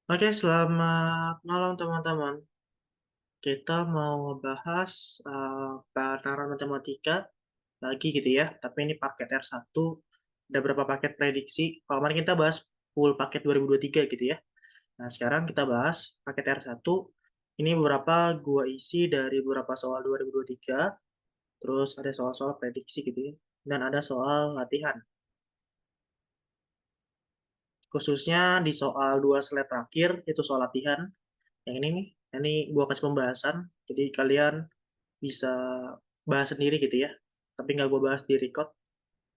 Oke, selamat malam teman-teman. Kita mau ngebahas penerapan matematika lagi gitu ya. Tapi ini paket R1. Ada berapa paket prediksi? Kalau kemarin kita bahas full paket 2023 gitu ya. Nah, sekarang kita bahas paket R1. Ini beberapa gua isi dari beberapa soal 2023. Terus ada soal-soal prediksi gitu ya. Dan ada soal latihan. Khususnya di soal 2 slide terakhir, itu soal latihan. Yang ini nih, ini gua kasih pembahasan, jadi kalian bisa bahas sendiri gitu ya. Tapi nggak gua bahas di record,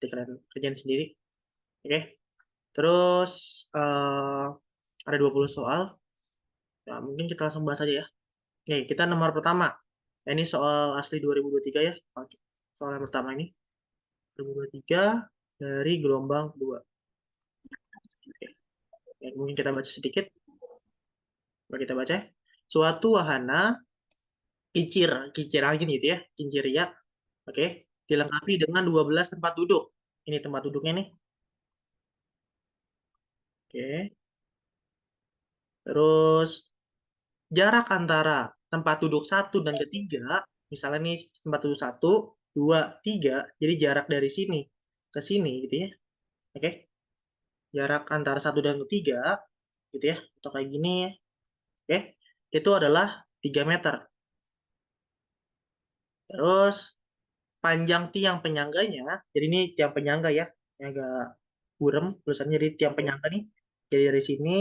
jadi kalian kerjain sendiri. Oke, terus eh, ada 20 soal. Nah, mungkin kita langsung bahas aja ya. Oke, kita nomor pertama. Nah, ini soal asli 2023 ya. Oke, soal yang pertama ini 2023 dari gelombang kedua. Oke, ya, mungkin kita baca sedikit. Coba kita baca. Suatu wahana kincir, kincir angin gitu ya, kincir ya. Oke, dilengkapi dengan 12 tempat duduk. Ini tempat duduknya nih. Oke. Terus jarak antara tempat duduk satu dan ketiga, misalnya nih tempat duduk satu, dua, tiga, jadi jarak dari sini ke sini gitu ya. Oke. Jarak antara satu dan ketiga gitu ya. Atau kayak gini ya. Oke. Itu adalah 3 meter. Terus panjang tiang penyangganya, jadi ini tiang penyangga ya. Ini agak burem tulisannya, jadi tiang penyangga nih. Jadi dari sini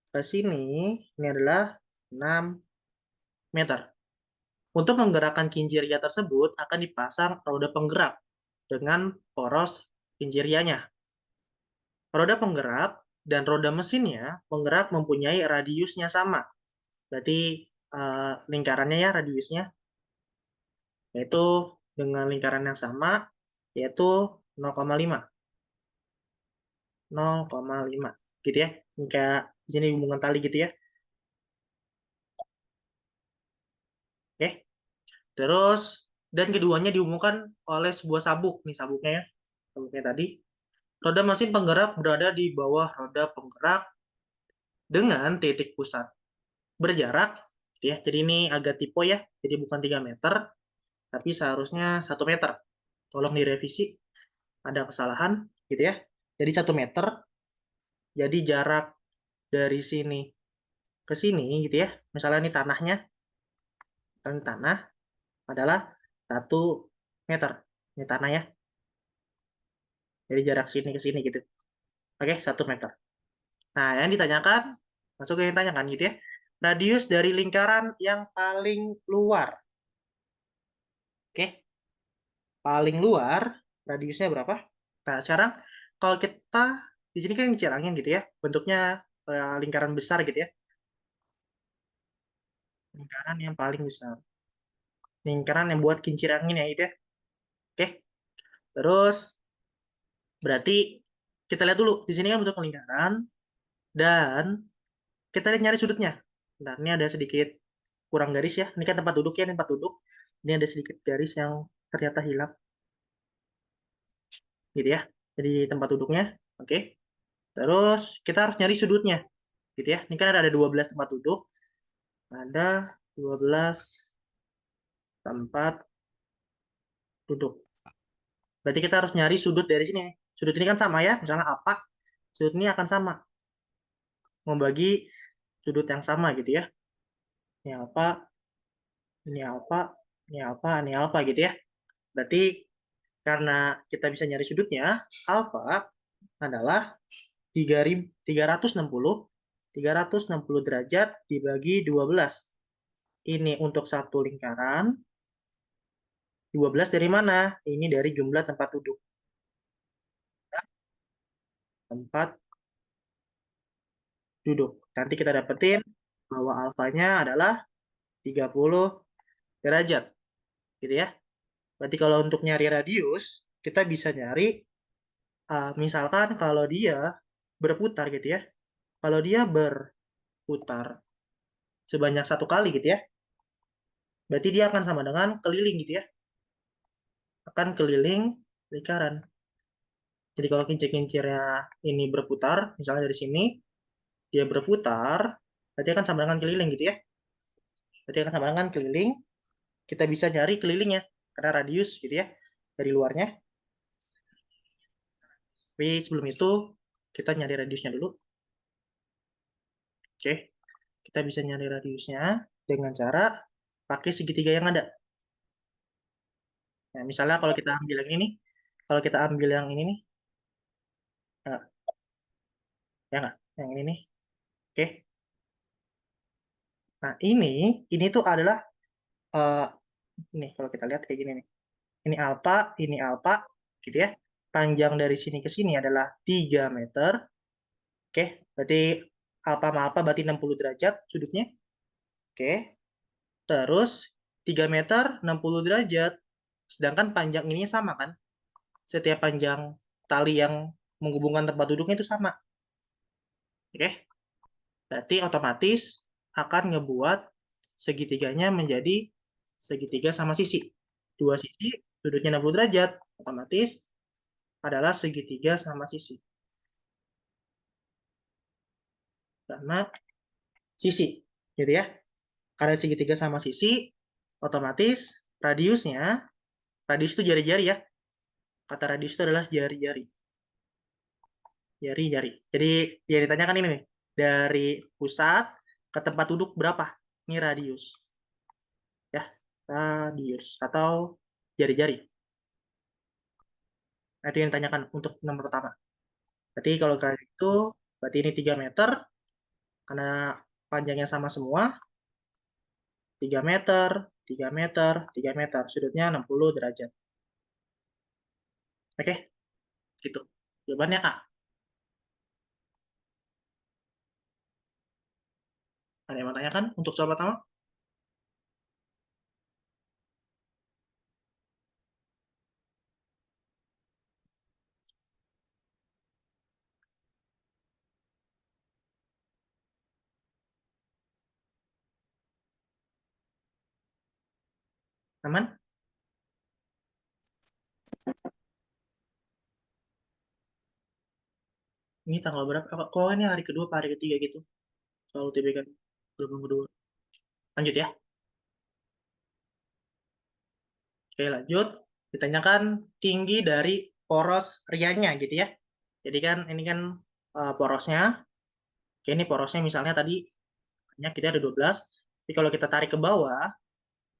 ke sini ini adalah 6 meter. Untuk menggerakkan kincirnya tersebut akan dipasang roda penggerak dengan poros kincirianya. Roda penggerak dan roda mesinnya penggerak mempunyai radiusnya sama. Berarti lingkarannya ya radiusnya yaitu dengan lingkaran yang sama yaitu 0,5. 0,5 gitu ya. Ini kayak di sini hubungan tali gitu ya. Oke. Terus dan keduanya dihubungkan oleh sebuah sabuk. Nih sabuknya ya. Sabuknya tadi. Roda mesin penggerak berada di bawah roda penggerak dengan titik pusat berjarak, gitu ya. Jadi ini agak typo ya. Jadi bukan 3 meter, tapi seharusnya 1 meter. Tolong direvisi, ada kesalahan, gitu ya. Jadi 1 meter, jadi jarak dari sini ke sini, gitu ya. Misalnya ini tanahnya, ini tanah adalah 1 meter. Ini tanah ya. Jadi jarak sini ke sini gitu. Oke, 1 meter. Nah, yang ditanyakan, masuk ke yang ditanyakan gitu ya. Radius dari lingkaran yang paling luar. Oke, paling luar, radiusnya berapa? Nah, sekarang kalau kita, di sini kan kincir angin gitu ya. Bentuknya lingkaran besar gitu ya. Lingkaran yang paling besar. Lingkaran yang buat kincir angin ya itu ya. Oke, terus berarti kita lihat dulu. Di sini kan bentuk lingkaran. Dan kita lihat nyari sudutnya. Nah, ini ada sedikit kurang garis ya. Ini kan tempat duduk ya, ini tempat duduk. Ini ada sedikit garis yang ternyata hilang, gitu ya. Jadi tempat duduknya, oke. Terus kita harus nyari sudutnya, gitu ya. Ini kan ada 12 tempat duduk, ada 12 tempat duduk. Berarti kita harus nyari sudut dari sini. Sudut ini kan sama ya, misalnya apa, sudut ini akan sama. Membagi sudut yang sama gitu ya. Ini apa, ini apa, ini apa, ini apa gitu ya. Berarti karena kita bisa nyari sudutnya, alfa adalah 360 derajat dibagi 12. Ini untuk satu lingkaran. 12 dari mana? Ini dari jumlah tempat duduk. Tempat duduk. Nanti kita dapetin bahwa alfanya adalah 30 derajat. Gitu ya. Berarti kalau untuk nyari radius, kita bisa nyari, misalkan kalau dia berputar gitu ya. Kalau dia berputar sebanyak 1 kali gitu ya. Berarti dia akan sama dengan keliling gitu ya. Akan keliling lingkaran. Jadi kalau kincir-kincirnya ini berputar, misalnya dari sini, dia berputar, berarti akan sama dengan keliling gitu ya. Berarti akan sama dengan keliling. Kita bisa cari kelilingnya, karena radius gitu ya, dari luarnya. Tapi sebelum itu, kita nyari radiusnya dulu. Oke, kita bisa nyari radiusnya dengan cara pakai segitiga yang ada. Nah, misalnya kalau kita ambil yang ini nih, kalau kita ambil yang ini nih, ya ya nggak? Yang ini nih. Oke. Nah, ini tuh adalah eh ini kalau kita lihat kayak gini nih. Ini alfa, gitu ya. Panjang dari sini ke sini adalah 3 meter. Oke, berarti alfa sama alfa berarti 60 derajat sudutnya. Oke, terus 3 meter 60 derajat. Sedangkan panjang ini sama kan? Setiap panjang tali yang menghubungkan tempat duduknya itu sama. Oke, berarti otomatis akan ngebuat segitiganya menjadi segitiga sama sisi. Dua sisi, sudutnya 60 derajat. Otomatis adalah segitiga sama sisi. Karena sisi, gitu ya. Karena segitiga sama sisi, otomatis radiusnya, radius itu jari-jari ya. Kata radius itu adalah jari-jari. Jari-jari. Jadi yang ditanyakan ini nih, dari pusat ke tempat duduk berapa? Ini radius. Ya, radius atau jari-jari. Nah, itu yang ditanyakan untuk nomor pertama. Berarti kalau kali itu, berarti ini 3 meter, karena panjangnya sama semua, 3 meter, 3 meter, 3 meter. Sudutnya 60 derajat. Oke, gitu. Jawabannya A. Ada yang mau tanyakan untuk soal pertama? Aman? Ini tanggal berapa? Kok ini hari kedua apa hari ketiga gitu? Soal UTBK gelombang kedua. Lanjut ya. Oke, lanjut. Ditanyakan tinggi dari poros rianya gitu ya. Jadi kan ini kan porosnya. Oke, ini porosnya misalnya tadi kita ada 12. Tapi kalau kita tarik ke bawah,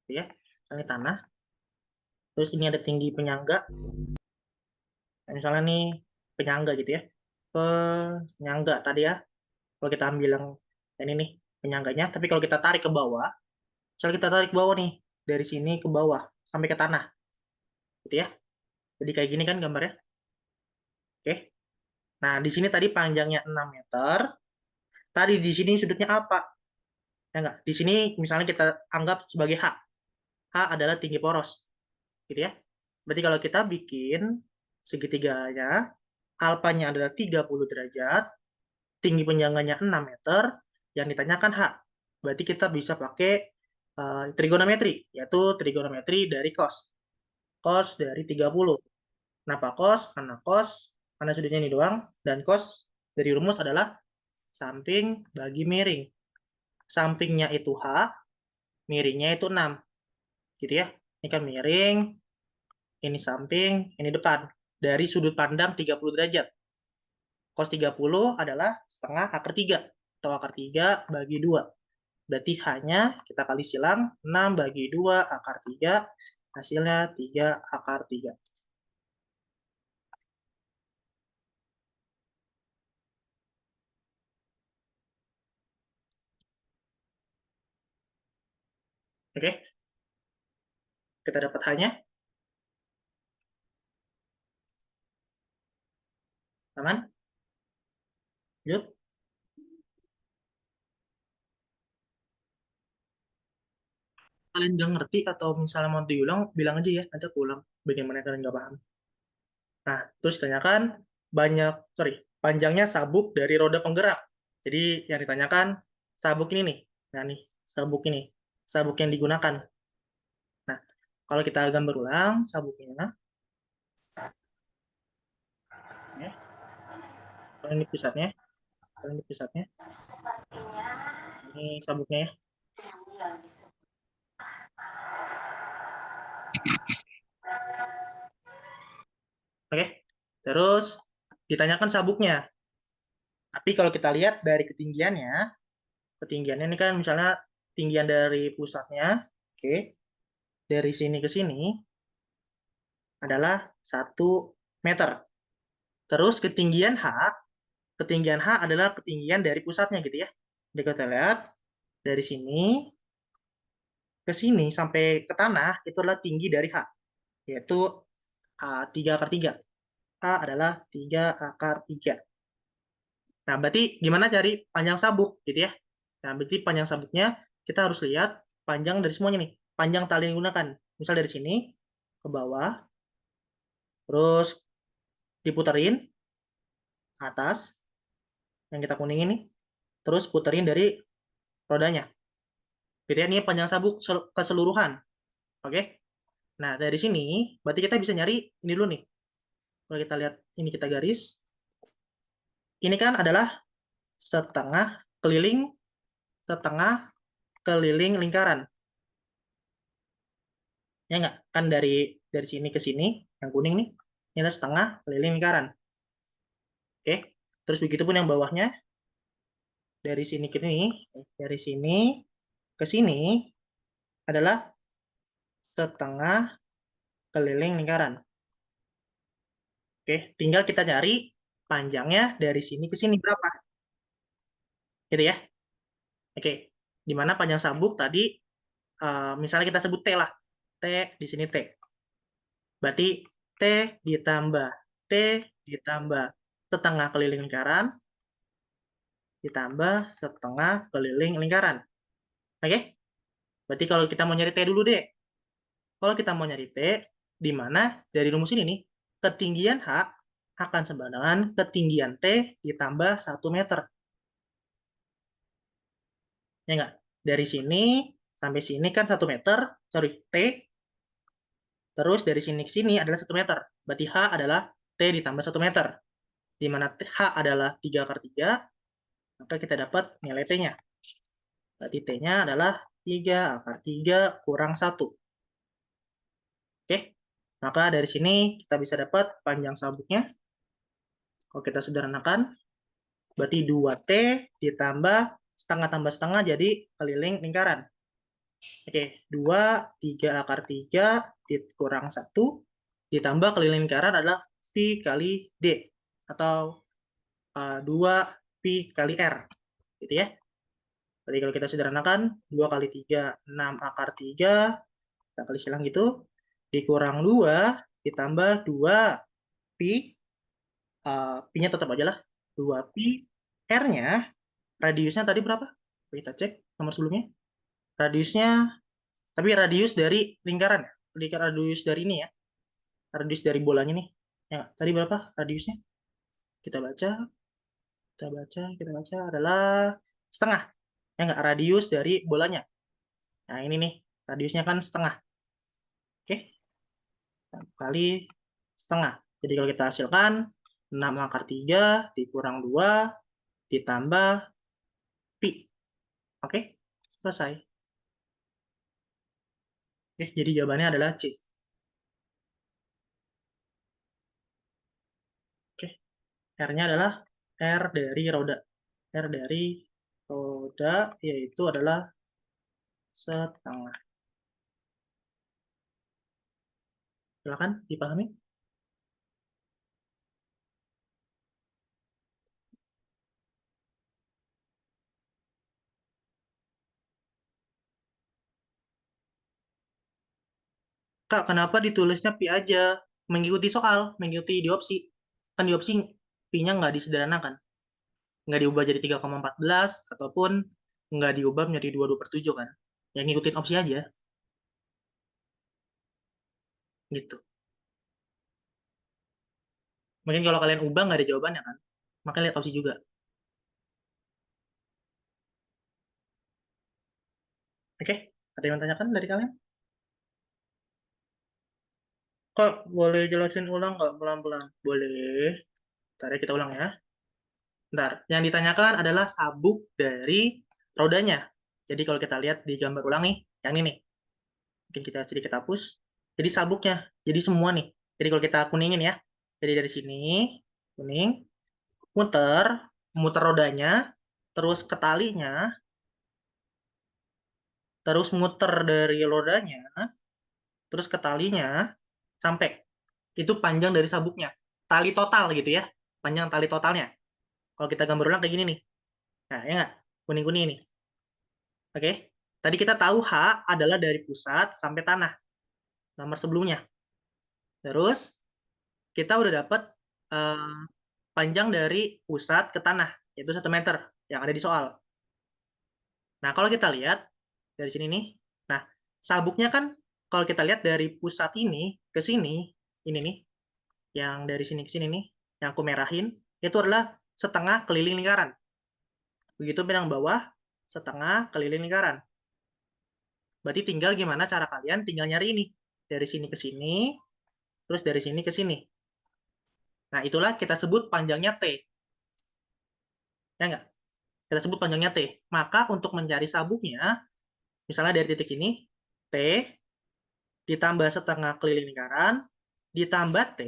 gitu ya, ini tanah. Terus ini ada tinggi penyangga. Nah, misalnya nih penyangga gitu ya. Penyangga tadi ya. Kalau kita ambil yang ini nih penyangganya. Tapi kalau kita tarik ke bawah, misalnya kita tarik ke bawah nih dari sini ke bawah sampai ke tanah, gitu ya. Jadi kayak gini kan gambarnya. Oke. Nah, di sini tadi panjangnya 6 meter. Tadi di sini sudutnya apa? Ya enggak? Di sini misalnya kita anggap sebagai H. H adalah tinggi poros, gitu ya. Berarti kalau kita bikin segitiganya, alfanya adalah 30 derajat, tinggi penjangganya 6 meter, yang ditanyakan H. Berarti kita bisa pakai trigonometri, yaitu trigonometri dari cos. Cos dari 30. Kenapa cos? Karena sudutnya ini doang, dan cos dari rumus adalah samping bagi miring. Sampingnya itu H, miringnya itu 6. Gitu ya. Ini kan miring, ini samping, ini depan. Dari sudut pandang 30 derajat. Cos 30 adalah setengah akar 3. Atau akar 3 bagi 2. Berarti hanya kita kali silang 6 bagi 2 akar 3. Hasilnya 3 akar 3. Oke, kita dapat hanya. Aman? Yuk. Kalian nggak ngerti atau misalnya mau diulang, bilang aja ya. Nanti aku ulang. Bagaimana kalian nggak paham. Nah, terus ditanyakan panjangnya sabuk dari roda penggerak. Jadi yang ditanyakan sabuk ini nih. Nah nih, sabuk ini. Sabuk yang digunakan. Nah, kalau kita gambar ulang sabuknya, ya, ini pusatnya. Ini pusatnya. Ini sabuknya ya. Oke. Terus ditanyakan sabuknya. Tapi kalau kita lihat dari ketinggiannya ini kan misalnya tinggian dari pusatnya, oke, dari sini ke sini adalah 1 meter. Terus ketinggian H adalah ketinggian dari pusatnya gitu ya. Jadi kita lihat dari sini ke sini sampai ke tanah itu adalah tinggi dari H, yaitu 3/3. H adalah 3/3. Nah, berarti gimana cari panjang sabuk gitu ya? Nah, berarti panjang sabuknya kita harus lihat panjang dari semuanya nih. Panjang tali yang digunakan. Misal dari sini ke bawah, terus diputerin ke atas, yang kita kuning ini, terus puterin dari rodanya. Gitu ya, ini panjang sabuk keseluruhan. Oke? Nah, dari sini, berarti kita bisa nyari ini dulu nih. Kalau kita lihat, ini kita garis. Ini kan adalah setengah keliling, setengah keliling lingkaran. Ya nggak? Kan dari sini ke sini, yang kuning nih, ini adalah setengah keliling lingkaran. Oke? Terus begitu pun yang bawahnya, dari sini ke sini, dari sini ke sini adalah setengah keliling lingkaran. Oke, tinggal kita cari panjangnya dari sini ke sini berapa. Gitu ya. Oke, di mana panjang sabuk tadi, misalnya kita sebut T lah. T, di sini T. Berarti T ditambah T ditambah setengah keliling lingkaran ditambah setengah keliling lingkaran. Oke? Berarti kalau kita mau nyari T dulu deh. Kalau kita mau nyari T, di mana dari rumus ini nih, ketinggian H akan sama dengan ketinggian T ditambah 1 meter. Ya enggak? Dari sini sampai sini kan 1 meter, sorry, T. Terus dari sini ke sini adalah 1 meter. Berarti H adalah T ditambah 1 meter. Di mana H adalah 3/3, maka kita dapat nilai T-nya. Berarti T-nya adalah 3/3 kurang 1. Oke, maka dari sini kita bisa dapat panjang sabuknya. Kalau kita sederhanakan, berarti 2T ditambah setengah tambah setengah jadi keliling lingkaran. Oke, 2, 3/3 dikurang 1, ditambah keliling lingkaran adalah Pi kali D, atau 2 Pi kali R. Gitu ya. Jadi kalau kita sederhanakan, 2 kali 3, 6/3, kita kali silang gitu, dikurang 2, ditambah 2 Pi, Pi-nya tetap aja lah, 2 Pi, R-nya, radiusnya tadi berapa? Kita cek nomor sebelumnya. Radiusnya, tapi radius dari lingkaran, radius dari ini ya, radius dari bolanya nih. Ya, tadi berapa radiusnya? Kita baca, kita baca adalah setengah. Ya nggak, radius dari bolanya. Nah, ini nih, radiusnya kan setengah. Oke, kali setengah. Jadi kalau kita hasilkan, 6/3 dikurang 2 ditambah Pi. Oke, selesai. Oke, jadi jawabannya adalah C. Oke, R-nya adalah R dari roda. R dari roda, yaitu adalah setengah. Silakan dipahami. Kak, kenapa ditulisnya pi aja? Mengikuti soal, mengikuti di opsi. Kan di opsi pi-nya nggak disederhanakan. Nggak diubah jadi 3,14, ataupun nggak diubah menjadi 22/7 kan. Yang ngikutin opsi aja, gitu. Mungkin kalau kalian ubah nggak ada jawabannya kan. Makanya lihat opsi juga. Oke, ada yang tanyakan dari kalian? Kak, boleh jelasin ulang nggak pelan-pelan? Boleh. Ntar ya kita ulang ya. Bentar, yang ditanyakan adalah sabuk dari rodanya. Jadi kalau kita lihat di gambar ulang nih, yang ini nih. Mungkin kita sedikit hapus. Jadi sabuknya, jadi semua nih. Jadi kalau kita kuningin ya. Jadi dari sini, kuning, muter, muter rodanya, terus ke talinya, terus muter dari rodanya, terus ke talinya, sampai. Itu panjang dari sabuknya. Tali total gitu ya. Panjang tali totalnya. Kalau kita gambar ulang kayak gini nih. Nah, ya nggak? Kuning-kuning nih. Oke. Tadi kita tahu H adalah dari pusat sampai tanah. Nomor sebelumnya. Terus, kita udah dapat eh, panjang dari pusat ke tanah. Yaitu 1 meter. Yang ada di soal. Nah, kalau kita lihat dari sini nih. Nah, sabuknya kan kalau kita lihat dari pusat ini ke sini. Ini nih. Yang dari sini ke sini nih. Yang aku merahin. Itu adalah setengah keliling lingkaran. Begitu yang bawah, setengah keliling lingkaran. Berarti tinggal gimana cara kalian tinggal nyari ini. Dari sini ke sini, terus dari sini ke sini. Nah, itulah kita sebut panjangnya T. Ya enggak? Kita sebut panjangnya T. Maka untuk mencari sabuknya, misalnya dari titik ini, T, ditambah setengah keliling lingkaran, ditambah T,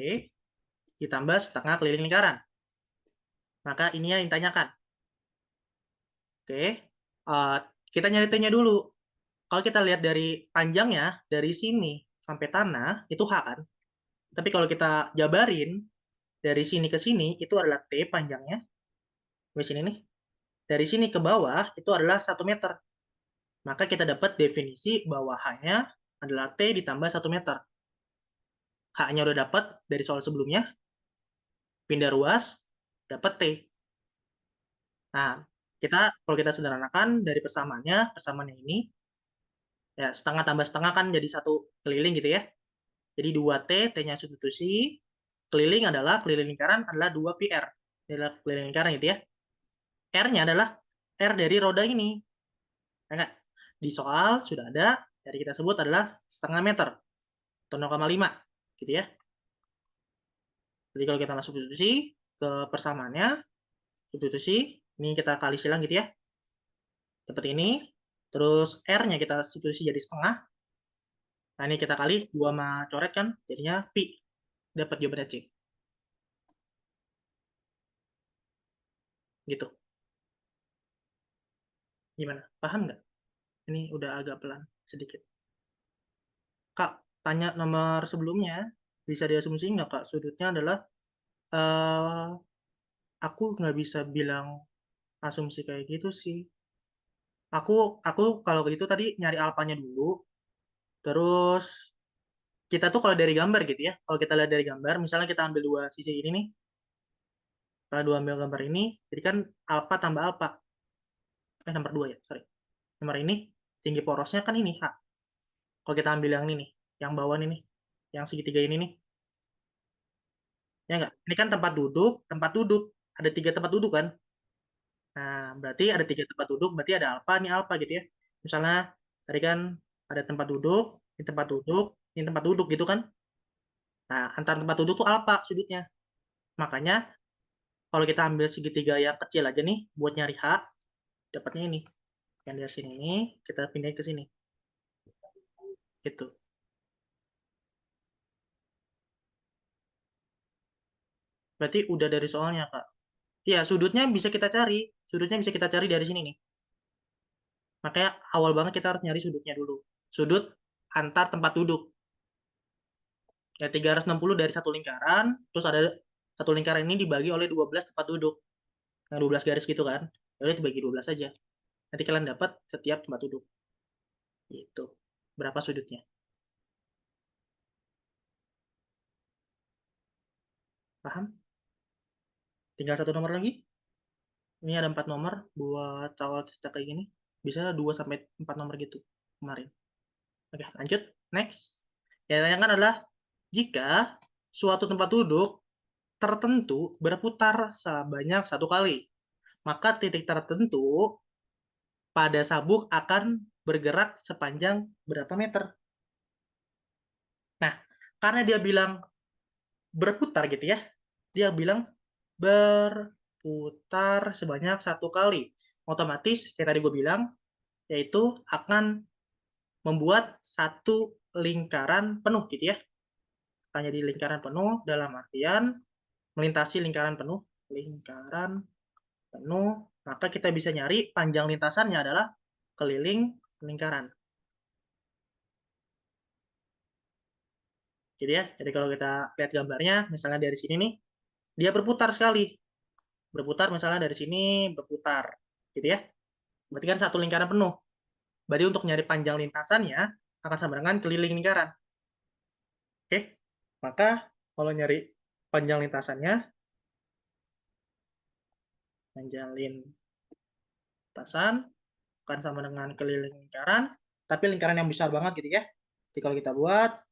ditambah setengah keliling lingkaran. Maka ini yang ditanyakan. Oke, kita nyari T-nya dulu. Kalau kita lihat dari panjangnya, dari sini sampai tanah, itu H kan? Tapi kalau kita jabarin, dari sini ke sini, itu adalah T panjangnya. Di sini nih. Dari sini ke bawah, itu adalah 1 meter. Maka kita dapat definisi bahwa H-nya adalah T ditambah 1 meter. H-nya udah dapat dari soal sebelumnya. Pindah ruas, dapat T. Nah, kalau kita sederhanakan dari persamaannya ini, ya setengah tambah setengah kan jadi 1 keliling gitu ya. Jadi 2T, T-nya substitusi, keliling lingkaran adalah 2PR. Ini adalah keliling lingkaran gitu ya. R-nya adalah R dari roda ini. Enggak. Di soal sudah ada, jadi kita sebut adalah setengah meter. Atau 0,5. Gitu ya. Jadi kalau kita masuk substitusi ke persamaannya, substitusi, ini kita kali silang gitu ya. Seperti ini. Terus R-nya kita substitusi jadi setengah. Nah ini kita kali 2 sama coret kan, jadinya pi. Dapat jawabannya C. Gitu. Gimana? Paham nggak? Ini udah agak pelan sedikit. Kak, tanya nomor sebelumnya, bisa diasumsi nggak Kak, sudutnya adalah, eh aku nggak bisa bilang asumsi kayak gitu sih. Aku kalau begitu tadi nyari alfanya dulu, terus kita tuh kalau dari gambar gitu ya, kalau kita lihat dari gambar, misalnya kita ambil dua sisi ini nih, kalau dua ambil gambar ini, jadi kan alfa tambah alfa, nomor dua ya, sorry. Nomor ini, tinggi porosnya kan ini, H. Kalau kita ambil yang ini nih, yang bawah ini nih, yang segitiga ini nih, ya enggak? Ini kan tempat duduk, ada 3 tempat duduk kan? Nah, berarti ada 3 tempat duduk, berarti ada alfa, ini alfa gitu ya. Misalnya, tadi kan ada tempat duduk, ini tempat duduk gitu kan? Nah, antar tempat duduk tuh alfa sudutnya. Makanya, kalau kita ambil segitiga yang kecil aja nih, buat nyari H, dapatnya ini. Yang dari sini, kita pindah ke sini. Gitu. Berarti udah dari soalnya, Kak. Iya, sudutnya bisa kita cari. Sudutnya bisa kita cari dari sini nih. Makanya awal banget kita harus nyari sudutnya dulu. Sudut antar tempat duduk. Ya 360 dari satu lingkaran, terus ada satu lingkaran ini dibagi oleh 12 tempat duduk. Yang 12 garis gitu kan. Jadi dibagi 12 saja. Nanti kalian dapat setiap tempat duduk. Gitu. Berapa sudutnya? Paham? Tinggal satu nomor lagi. Ini ada 4 nomor buat cawal cetak kayak gini. Bisa 2 sampai 4 nomor gitu kemarin. Oke, lanjut. Next. Yang ditanyakan adalah jika suatu tempat duduk tertentu berputar sebanyak 1 kali, maka titik tertentu pada sabuk akan bergerak sepanjang berapa meter? Nah, karena dia bilang berputar gitu ya, dia bilang berputar. berputar sebanyak 1 kali. Otomatis, kayak tadi gue bilang, yaitu akan membuat satu lingkaran penuh gitu ya. Akan jadi lingkaran penuh dalam artian melintasi lingkaran penuh, maka kita bisa nyari panjang lintasannya adalah keliling lingkaran. Jadi ya, jadi kalau kita lihat gambarnya, misalnya dari sini nih, dia berputar sekali. Berputar misalnya dari sini berputar, gitu ya. Berarti kan satu lingkaran penuh. Berarti untuk nyari panjang lintasannya akan sama dengan keliling lingkaran. Oke, maka kalau nyari panjang lintasannya, panjang lintasan akan sama dengan keliling lingkaran, tapi lingkaran yang besar banget gitu ya. Jadi kalau kita buat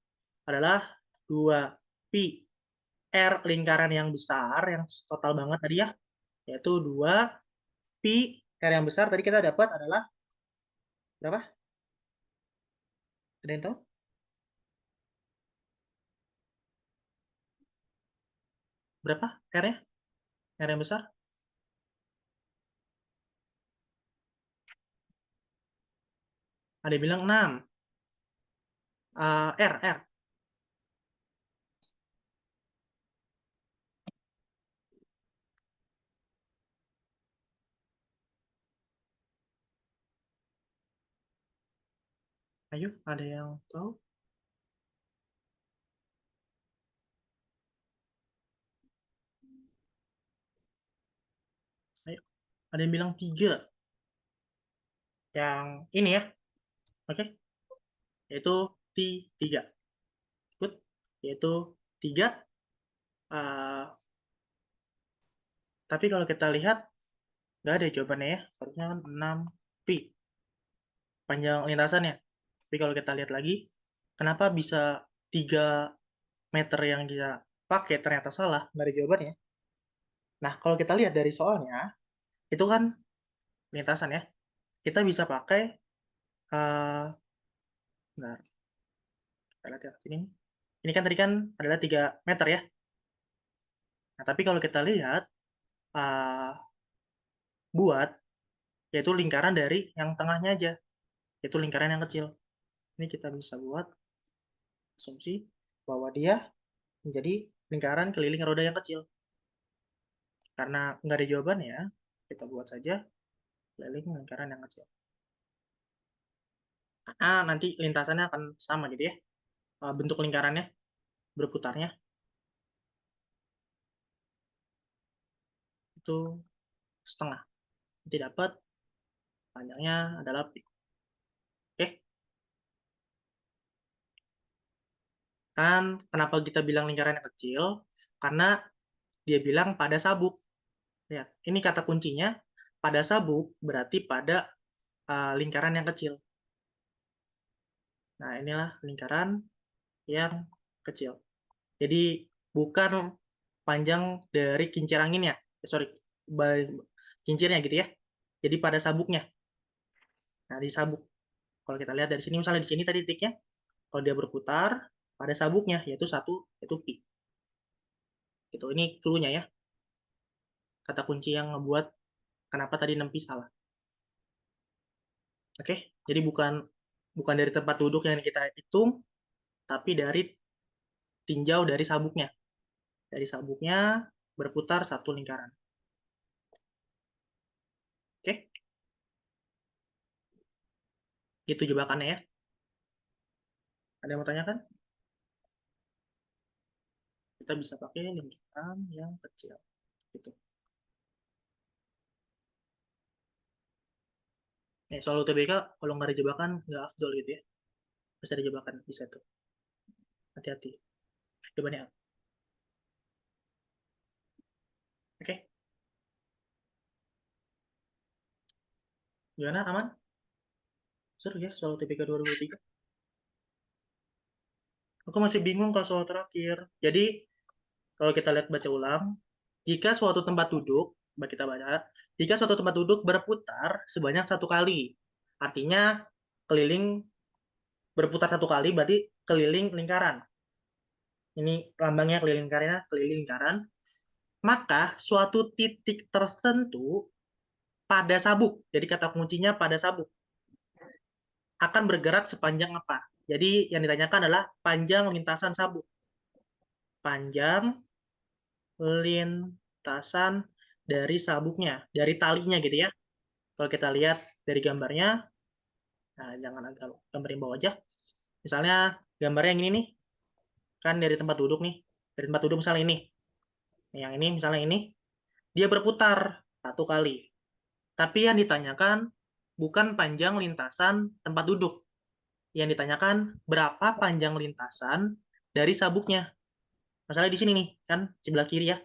adalah 2 pi R lingkaran yang besar, yang total banget tadi ya, yaitu 2 pi R yang besar tadi kita dapat adalah berapa? Ada yang tahu? Berapa R-nya? R yang besar? Ada yang bilang 6. R. Ayo, ada yang tahu? Ayo, ada yang bilang 3. Yang ini ya, oke? Yaitu T3. Good. Yaitu 3. Uh, tapi kalau kita lihat, nggak ada jawabannya ya. Harusnya kan 6 pi panjang lintasannya. Tapi kalau kita lihat lagi, kenapa bisa 3 meter yang dia pakai ternyata salah, nggak ada jawabannya. Nah, kalau kita lihat dari soalnya, itu kan lintasan ya. Kita bisa pakai, bentar, kita lihat ya, sini. Ini kan tadi kan adalah 3 meter ya. Nah, tapi kalau kita lihat, uh, buat, yaitu lingkaran dari yang tengahnya aja, yaitu lingkaran yang kecil. Ini kita bisa buat asumsi bahwa dia menjadi lingkaran keliling roda yang kecil. Karena nggak ada jawabannya, kita buat saja keliling lingkaran yang kecil. Karena nanti lintasannya akan sama gitu ya, bentuk lingkarannya, berputarnya. Itu setengah. Nanti dapat panjangnya adalah pi. Oke, kan kenapa kita bilang lingkaran yang kecil? Karena dia bilang pada sabuk. Ya, ini kata kuncinya. Pada sabuk berarti pada lingkaran yang kecil. Nah, inilah lingkaran yang kecil. Jadi bukan panjang dari kincir anginnya. Sorry, kincirnya gitu ya. Jadi pada sabuknya. Nah, di sabuk. Kalau kita lihat dari sini, misalnya di sini tadi titiknya, kalau dia berputar pada sabuknya, yaitu satu, yaitu pi. Gitu. Ini clue-nya ya. Kata kunci yang ngebuat kenapa tadi 6 pi salah. Oke, jadi bukan dari tempat duduk yang kita hitung, tapi dari tinjau dari sabuknya. Dari sabuknya berputar satu lingkaran. Oke, itu jebakannya ya. Ada yang mau tanyakan? Kita bisa pakai lingkaran yang kecil. Gitu. Soal UTBK, kalau nggak ada jebakan, nggak afdol gitu ya. Pasti ada jebakan, bisa tuh. Hati-hati. Jawabannya A. Oke, gimana? Aman? Seru ya soal UTBK 2023. Aku masih bingung kalau soal terakhir. Jadi, kalau kita lihat baca ulang, jika suatu tempat duduk, coba kita baca, jika suatu tempat duduk berputar sebanyak 1 kali, artinya keliling berputar 1 kali berarti keliling lingkaran. Ini lambangnya keliling lingkaran, maka suatu titik tertentu pada sabuk, jadi kata kuncinya pada sabuk, akan bergerak sepanjang apa? Jadi yang ditanyakan adalah panjang lintasan sabuk. Panjang lintasan dari sabuknya, dari talinya gitu ya. Kalau kita lihat dari gambarnya, nah jangan agak gambarin bawah aja. Misalnya gambarnya yang ini nih, kan dari tempat duduk nih. Dari tempat duduk misalnya ini. Yang ini misalnya ini, dia berputar satu kali. Tapi yang ditanyakan bukan panjang lintasan tempat duduk. Yang ditanyakan berapa panjang lintasan dari sabuknya. Masalah di sini nih, kan sebelah kiri ya.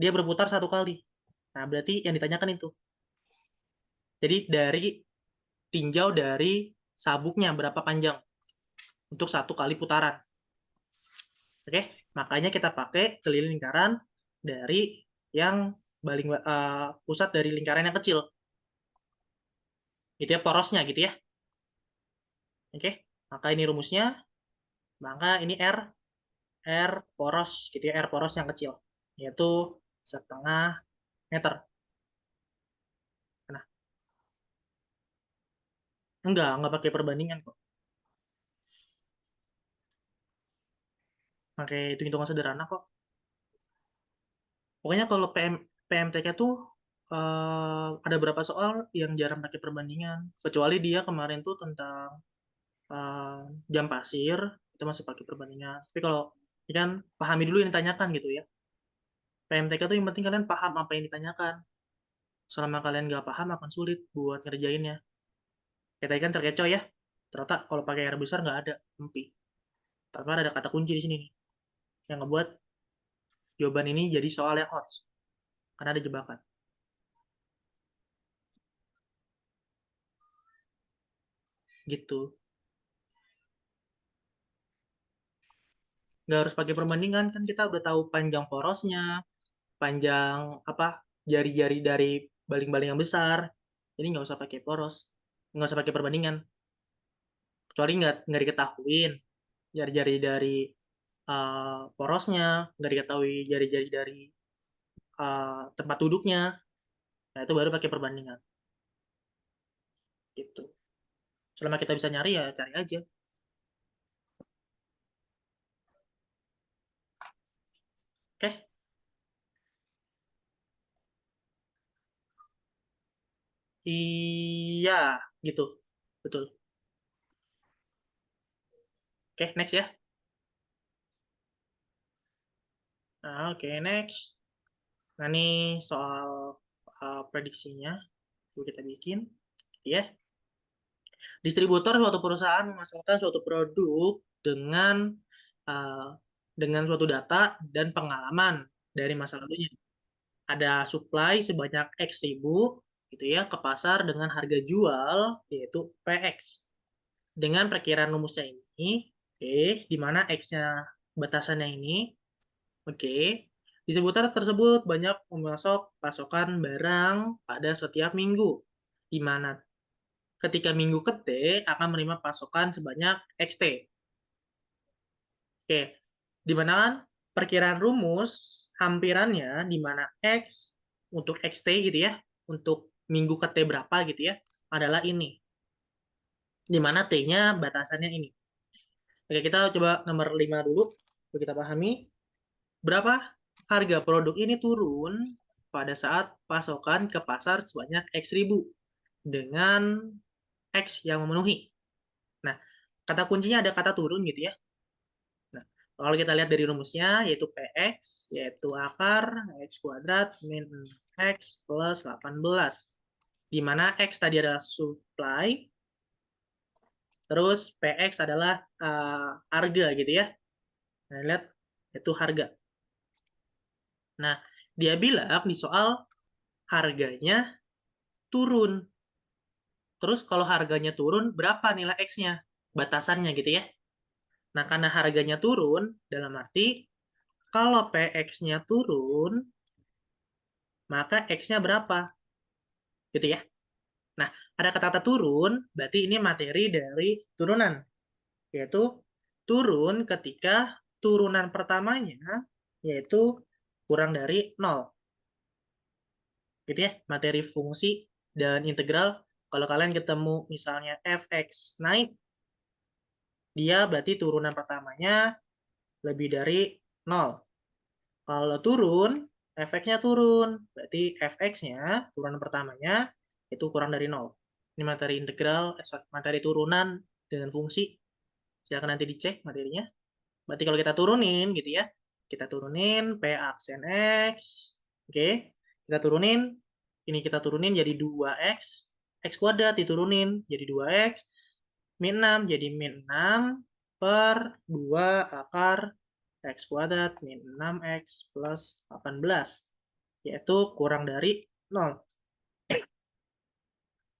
Dia berputar satu kali. Nah, berarti yang ditanyakan itu. Jadi dari tinjau dari sabuknya berapa panjang untuk satu kali putaran. Oke, makanya kita pakai keliling lingkaran dari yang paling pusat dari lingkaran yang kecil. Gitu ya, porosnya gitu ya. Oke, maka ini rumusnya. Maka ini R poros gitu ya, R poros yang kecil. Yaitu 1,5 meter. Nah, enggak pakai perbandingan kok. Pakai hitung-hitungan sederhana kok. Pokoknya kalau PMTK tuh ada beberapa soal yang jarang pakai perbandingan. Kecuali dia kemarin tuh tentang eh, jam pasir, itu masih pakai perbandingan. Tapi kalau ini kan pahami dulu yang ditanyakan gitu ya. PMTK tuh yang penting kalian paham apa yang ditanyakan. Selama kalian nggak paham akan sulit buat ngerjainnya. Kayak tadi kan terkecoh ya. Ternyata kalau pakai R besar nggak ada, empi. Tapi ada kata kunci di sini nih, yang ngebuat jawaban ini jadi soal yang hot. Karena ada jebakan. Gitu. Nggak harus pakai perbandingan, kan kita udah tahu panjang porosnya, panjang apa jari-jari dari baling-baling yang besar. Jadi nggak usah pakai poros, nggak usah pakai perbandingan. Kecuali nggak diketahuin jari-jari dari porosnya, nggak diketahui jari-jari dari tempat duduknya. Nah, itu baru pakai perbandingan. Gitu. Selama kita bisa nyari ya cari aja. Oke? Iya, gitu. Betul. Oke, next ya. Nah, oke, next. Nah, ini soal prediksinya. Coba kita bikin. Ya. Distributor suatu perusahaan memasarkan suatu produk uh, dengan suatu data dan pengalaman dari masa lalunya. Ada supply sebanyak X ribu gitu ya ke pasar dengan harga jual yaitu PX. Dengan perkiraan rumusnya ini, oke, di mana X-nya batasannya ini, oke, distributor tersebut banyak memasok pasokan barang pada setiap minggu, di mana ketika minggu ke T akan menerima pasokan sebanyak XT. Oke, di mana kan perkiraan rumus hampirannya di mana X untuk XT gitu ya, untuk minggu ke T berapa gitu ya, adalah ini. Di mana T-nya batasannya ini. Oke, kita coba nomor 5 dulu. Coba kita pahami berapa harga produk ini turun pada saat pasokan ke pasar sebanyak X ribu dengan X yang memenuhi. Nah, kata kuncinya ada kata turun gitu ya. Nah, kalau kita lihat dari rumusnya, yaitu PX, yaitu akar X kuadrat min X plus 18. Di mana X tadi adalah supply, terus PX adalah harga gitu ya. Nah, lihat, itu harga. Nah, dia bilang di soal harganya turun. Terus kalau harganya turun, berapa nilai X-nya? Batasannya gitu ya. Nah, karena harganya turun, dalam arti kalau PX-nya turun, maka X-nya berapa? Gitu ya. Nah, ada kata-kata turun, berarti ini materi dari turunan. Yaitu turun ketika turunan pertamanya, yaitu kurang dari 0. Gitu ya, materi fungsi dan integral. Kalau kalian ketemu misalnya fx naik, dia berarti turunan pertamanya lebih dari 0. Kalau turun, efeknya turun. Berarti fx-nya, turunan pertamanya, itu kurang dari 0. Ini materi integral, materi turunan dengan fungsi. Silahkan nanti dicek materinya. Berarti kalau kita turunin gitu ya, kita turunin P aksen X, oke, kita turunin, ini kita turunin jadi 2X, X kuadrat diturunin jadi 2X, min 6 jadi min 6 per 2 akar X kuadrat min 6X plus 18, yaitu kurang dari 0.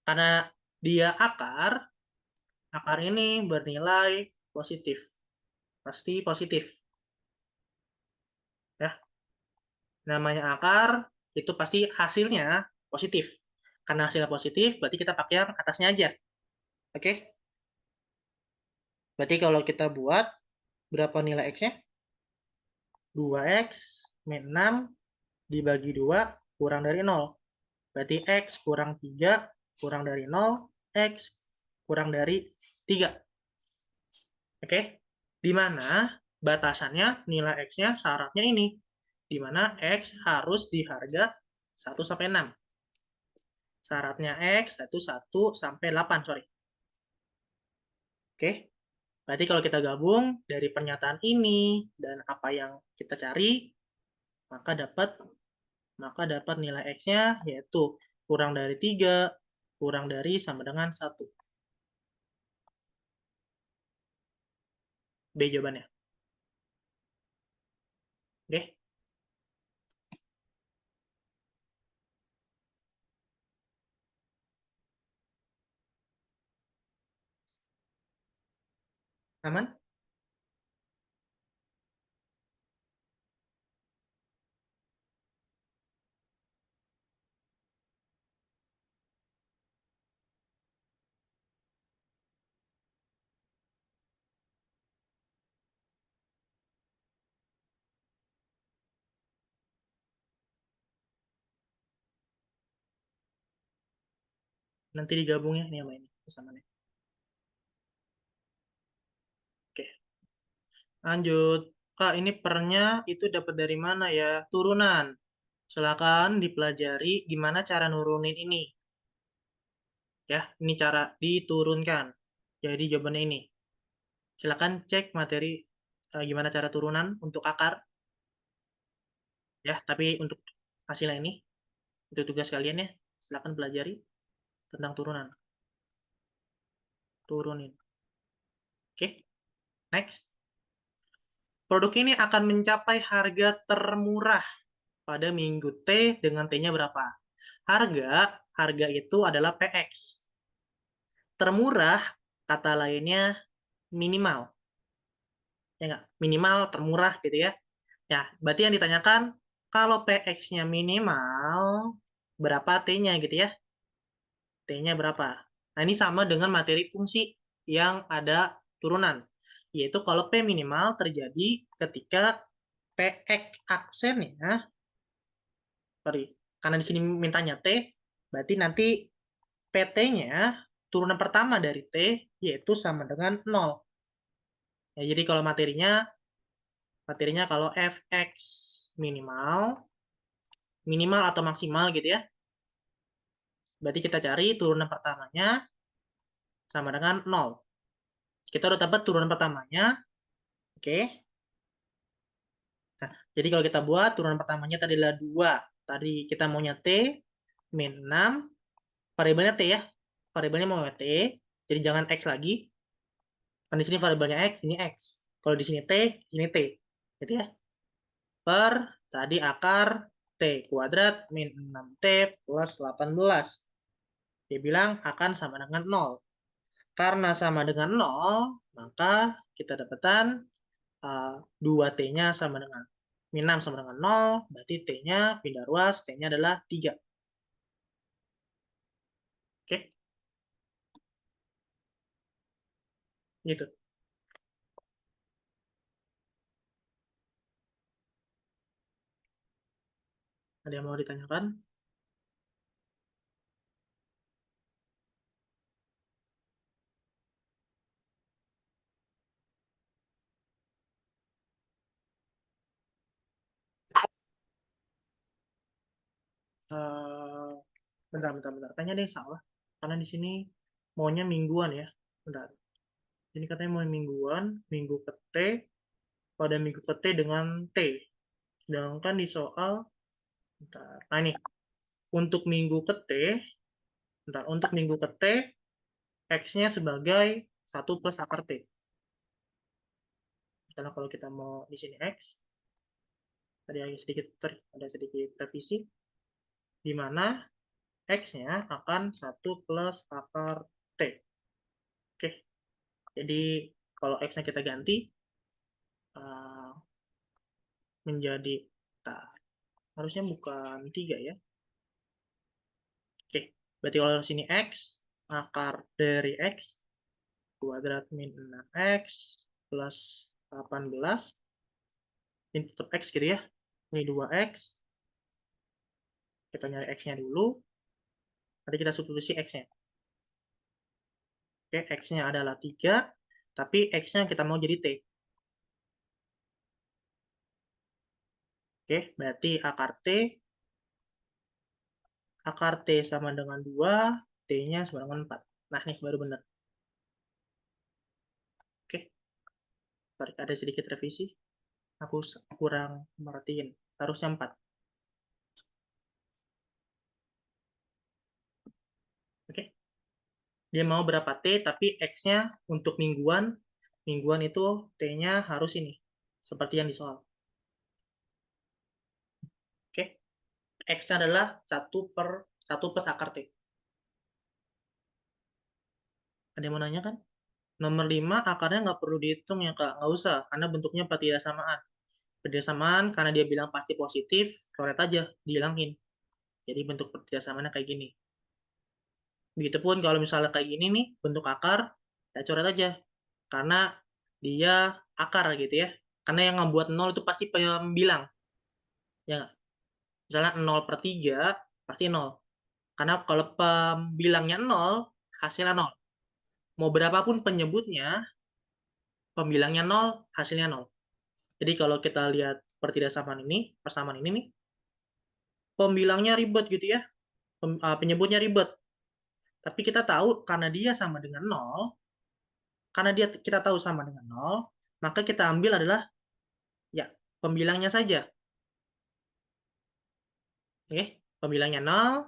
Karena dia akar ini bernilai positif, pasti positif. Ya, namanya akar itu pasti hasilnya positif. Karena hasilnya positif, berarti kita pakai yang atasnya aja. Oke? Berarti kalau kita buat, berapa nilai X-nya? 2X min 6 dibagi 2 kurang dari 0. Berarti X kurang 3 kurang dari 0, X kurang dari 3. Oke? Di mana batasannya nilai X-nya syaratnya ini. Di mana X harus di harga 1 sampai 6. Syaratnya X 1 sampai 8, sorry. Oke, berarti kalau kita gabung dari pernyataan ini dan apa yang kita cari, maka dapat nilai X-nya yaitu kurang dari 3, kurang dari sama dengan 1. B jawabannya. Oke, aman? Nanti digabungnya nih sama ini, kesamaannya. Oke, lanjut. Kak, ini pernya itu dapat dari mana ya? Turunan. Silakan dipelajari gimana cara nurunin ini. Ya, ini cara diturunkan. Jadi jawabannya ini. Silakan cek materi gimana cara turunan untuk akar ya, tapi untuk hasilnya ini untuk tugas kalian ya, silakan pelajari tentang turunan. Turunin. Oke, next. Produk ini akan mencapai harga termurah pada minggu T dengan T-nya berapa? Harga itu adalah PX. Termurah kata lainnya minimal. Ya enggak? Minimal termurah gitu ya. Ya, berarti yang ditanyakan kalau PX-nya minimal berapa T-nya gitu ya? T-nya berapa? Nah, ini sama dengan materi fungsi yang ada turunan. Yaitu kalau P minimal terjadi ketika PX aksennya, sorry, karena di sini mintanya T, berarti nanti PT-nya turunan pertama dari T yaitu sama dengan 0. Ya, jadi kalau materinya kalau Fx minimal, minimal atau maksimal gitu ya, berarti kita cari turunan pertamanya sama dengan 0. Kita udah dapat turunan pertamanya, oke. Nah, jadi kalau kita buat turunan pertamanya tadi adalah 2. Tadi kita maunya T min 6, variabelnya T ya. Variabelnya mau T, jadi jangan X lagi. Kan di sini variabelnya X, ini X. Kalau di sini T, di sini T. Gitu ya. Per tadi akar T kuadrat min 6T plus 18. Dia bilang akan sama dengan 0. Karena sama dengan 0, maka kita dapatkan 2T-nya sama dengan min 6 sama dengan 0, berarti T-nya pindah ruas, T-nya adalah 3. Oke, gitu. Ada yang mau ditanyakan? Eh, bentar. Kayaknya ada yang salah. Karena di sini maunya mingguan ya. Bentar. Ini katanya mau mingguan, minggu ke T, pada minggu ke T dengan T. Sedangkan di soal, bentar. Nah ini, untuk minggu ke T, bentar, untuk minggu ke T, X-nya sebagai 1 plus akar T. Misalnya kalau kita mau di sini X, ada sedikit revisi, di mana X-nya akan 1 plus akar T. Oke, jadi kalau X-nya kita ganti, uh, menjadi, nah, harusnya bukan 3 ya. Oke, berarti kalau sini X, akar dari X, kuadrat min 6X plus 18, ini tetap X gitu ya. Ini 2X, kita nyari X-nya dulu, nanti kita substitusi X-nya. Oke, X-nya adalah 3, tapi X-nya kita mau jadi T. Oke, berarti akar T sama dengan 2, T-nya sama dengan 4. Nah, nih baru benar. Oke, ada sedikit revisi. Aku kurang merhatiin. Harusnya 4. Oke. Dia mau berapa T, tapi X-nya untuk mingguan. Mingguan itu T-nya harus ini. Seperti yang di soal. Oke. X-nya adalah 1 plus akar T. Ada yang mau nanya kan? Nomor 5 akarnya nggak perlu dihitung ya Kak. Nggak usah, karena bentuknya pertidasamaan. Pertidasamaan karena dia bilang pasti positif, coret aja, dihilangin. Jadi bentuk pertidasamaannya kayak gini. Begitupun kalau misalnya kayak gini nih, bentuk akar, ya coret aja. Karena dia akar gitu ya. Karena yang membuat 0 itu pasti pembilang. Ya nggak? Misalnya 0/3, pasti 0. Karena kalau pembilangnya 0, hasilnya 0. Mau berapapun penyebutnya, pembilangnya 0, hasilnya 0. Jadi kalau kita lihat persamaan ini nih, pembilangnya ribet gitu ya. Penyebutnya ribet. Tapi kita tahu karena dia sama dengan 0, karena kita tahu sama dengan 0, maka kita ambil adalah ya pembilangnya saja. Oke, pembilangnya 0,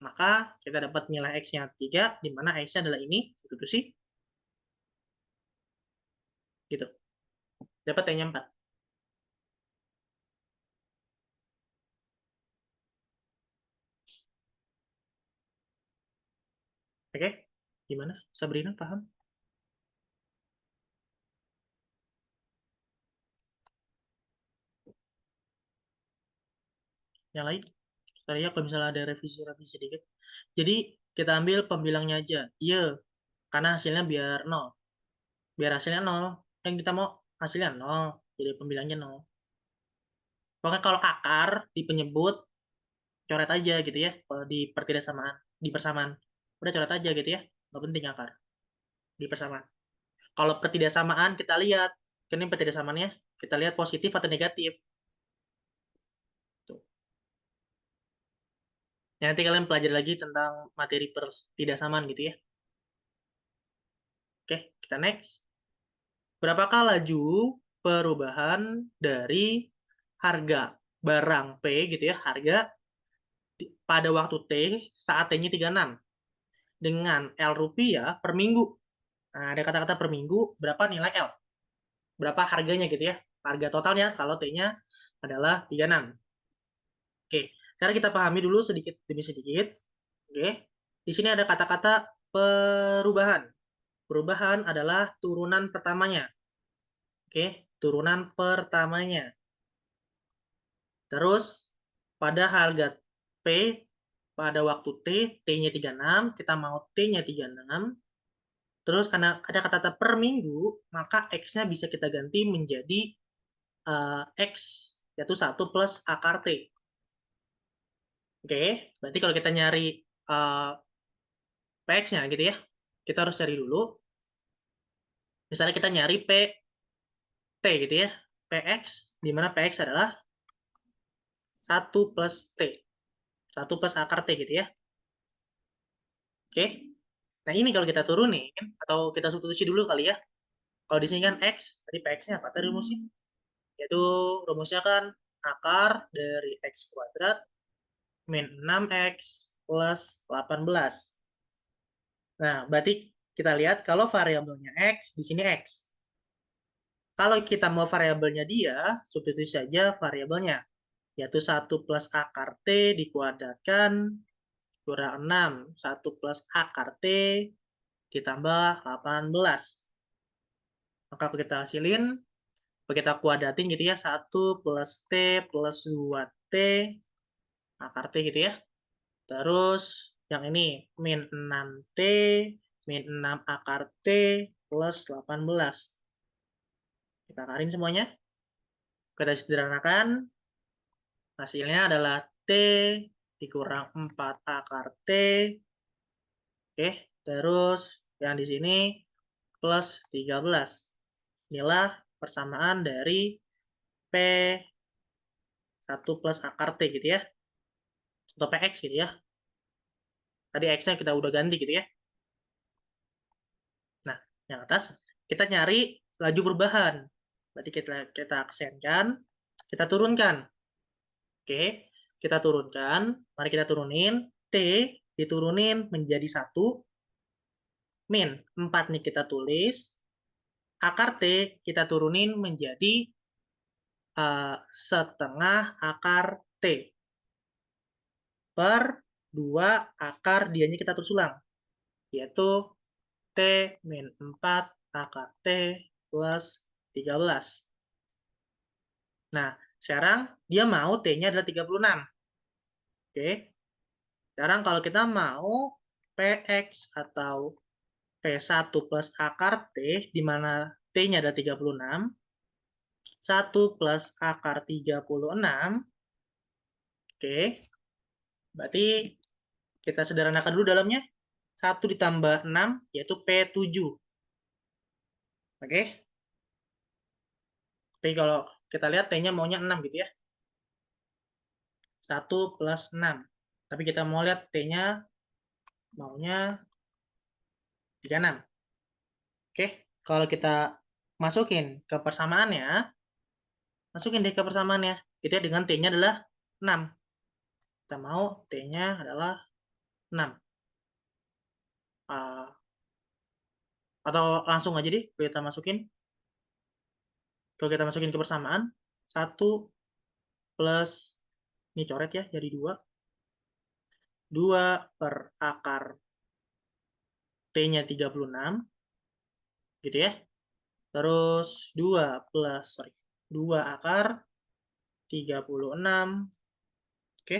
maka kita dapat nilai X-nya 3, di mana X-nya adalah ini, itu sih. Gitu. Dapat T-nya 4. Oke, gimana? Sabrina, paham? Yang lain? Saya kalau misalnya ada revisi-revisi sedikit. Jadi, kita ambil pembilangnya aja. Iya, karena hasilnya biar 0. Biar hasilnya 0. Kan kita mau hasilnya 0. Jadi pembilangnya 0. Pokoknya kalau akar di penyebut, coret aja gitu ya. Kalau di pertidasamaan, di persamaan. Udah coret aja gitu ya. Nggak penting akar. Di persamaan. Kalau pertidaksamaan kita lihat, kan ini pertidaksamaannya, kita lihat positif atau negatif. Tuh. Ya, nanti kalian pelajari lagi tentang materi pertidaksamaan gitu ya. Oke, kita next. Berapakah laju perubahan dari harga barang P gitu ya, harga pada waktu T saat T-nya 36 dengan L rupiah per minggu. Nah, ada kata-kata per minggu, berapa nilai L? Berapa harganya gitu ya? Harga totalnya kalau T-nya adalah 36. Oke, sekarang kita pahami dulu sedikit demi sedikit. Oke, di sini ada kata-kata perubahan. Perubahan adalah turunan pertamanya. Oke, turunan pertamanya. Terus pada harga P pada waktu T, T-nya 36, kita mau T-nya 36. Terus karena ada kata-kata per minggu, maka X-nya bisa kita ganti menjadi X, yaitu 1 plus akar T. Oke, berarti kalau kita nyari uh, PX-nya gitu ya, kita harus cari dulu. Misalnya kita nyari PT gitu ya, PX, di mana PX adalah 1 plus T. 1 plus akar T gitu ya. Oke, nah ini kalau kita turunin, atau kita substitusi dulu kali ya. Kalau di sini kan X, tadi PX-nya apa tadi rumusnya? Yaitu rumusnya kan akar dari X kuadrat min 6X plus 18. Nah, berarti kita lihat kalau variabelnya X, di sini X. Kalau kita mau variabelnya dia, substitusi saja variabelnya, yaitu 1 plus akar T dikuadratkan kurang 6. 1 plus akar T ditambah 18. Maka kita hasilin, kita kuadratin gitu ya, 1 plus T plus 2T akar T gitu ya. Terus yang ini min 6T min 6 akar T plus 18. Kita akarin semuanya. Kita sederhanakan. Hasilnya adalah T dikurang 4 akar T. Oke, terus yang di sini plus 13. Inilah persamaan dari P1 plus akar T gitu ya. Atau PX gitu ya. Tadi X-nya kita udah ganti gitu ya. Nah, yang atas kita nyari laju perubahan. Berarti kita aksenkan, kita turunkan. Oke, kita turunkan. Mari kita turunin. T diturunin menjadi 1. Min 4 nih kita tulis. Akar T kita turunin menjadi setengah akar T. Per 2 akar dianya kita terus ulang. Yaitu T min 4 akar T plus 13. Nah, sekarang dia mau T-nya adalah 36. Oke. Sekarang kalau kita mau PX atau P1 plus akar T, di mana T-nya ada 36, 1 plus akar 36, oke, berarti kita sederhanakan dulu dalamnya, 1 ditambah 6, yaitu P7. Oke, tapi kalau kita lihat T-nya maunya 6 gitu ya, 1 plus 6. Tapi kita mau lihat T-nya maunya 36. Oke, kalau kita masukin ke persamaannya, masukin deh ke persamaannya. Gitu ya, dengan T-nya adalah 6. Kita mau T-nya adalah 6. Atau langsung aja deh, kita masukin. Kalau kita masukin ke persamaan, 1 plus, ini coret ya, jadi 2. 2 per akar T-nya 36, gitu ya. Terus 2 plus, 2 akar 36, oke.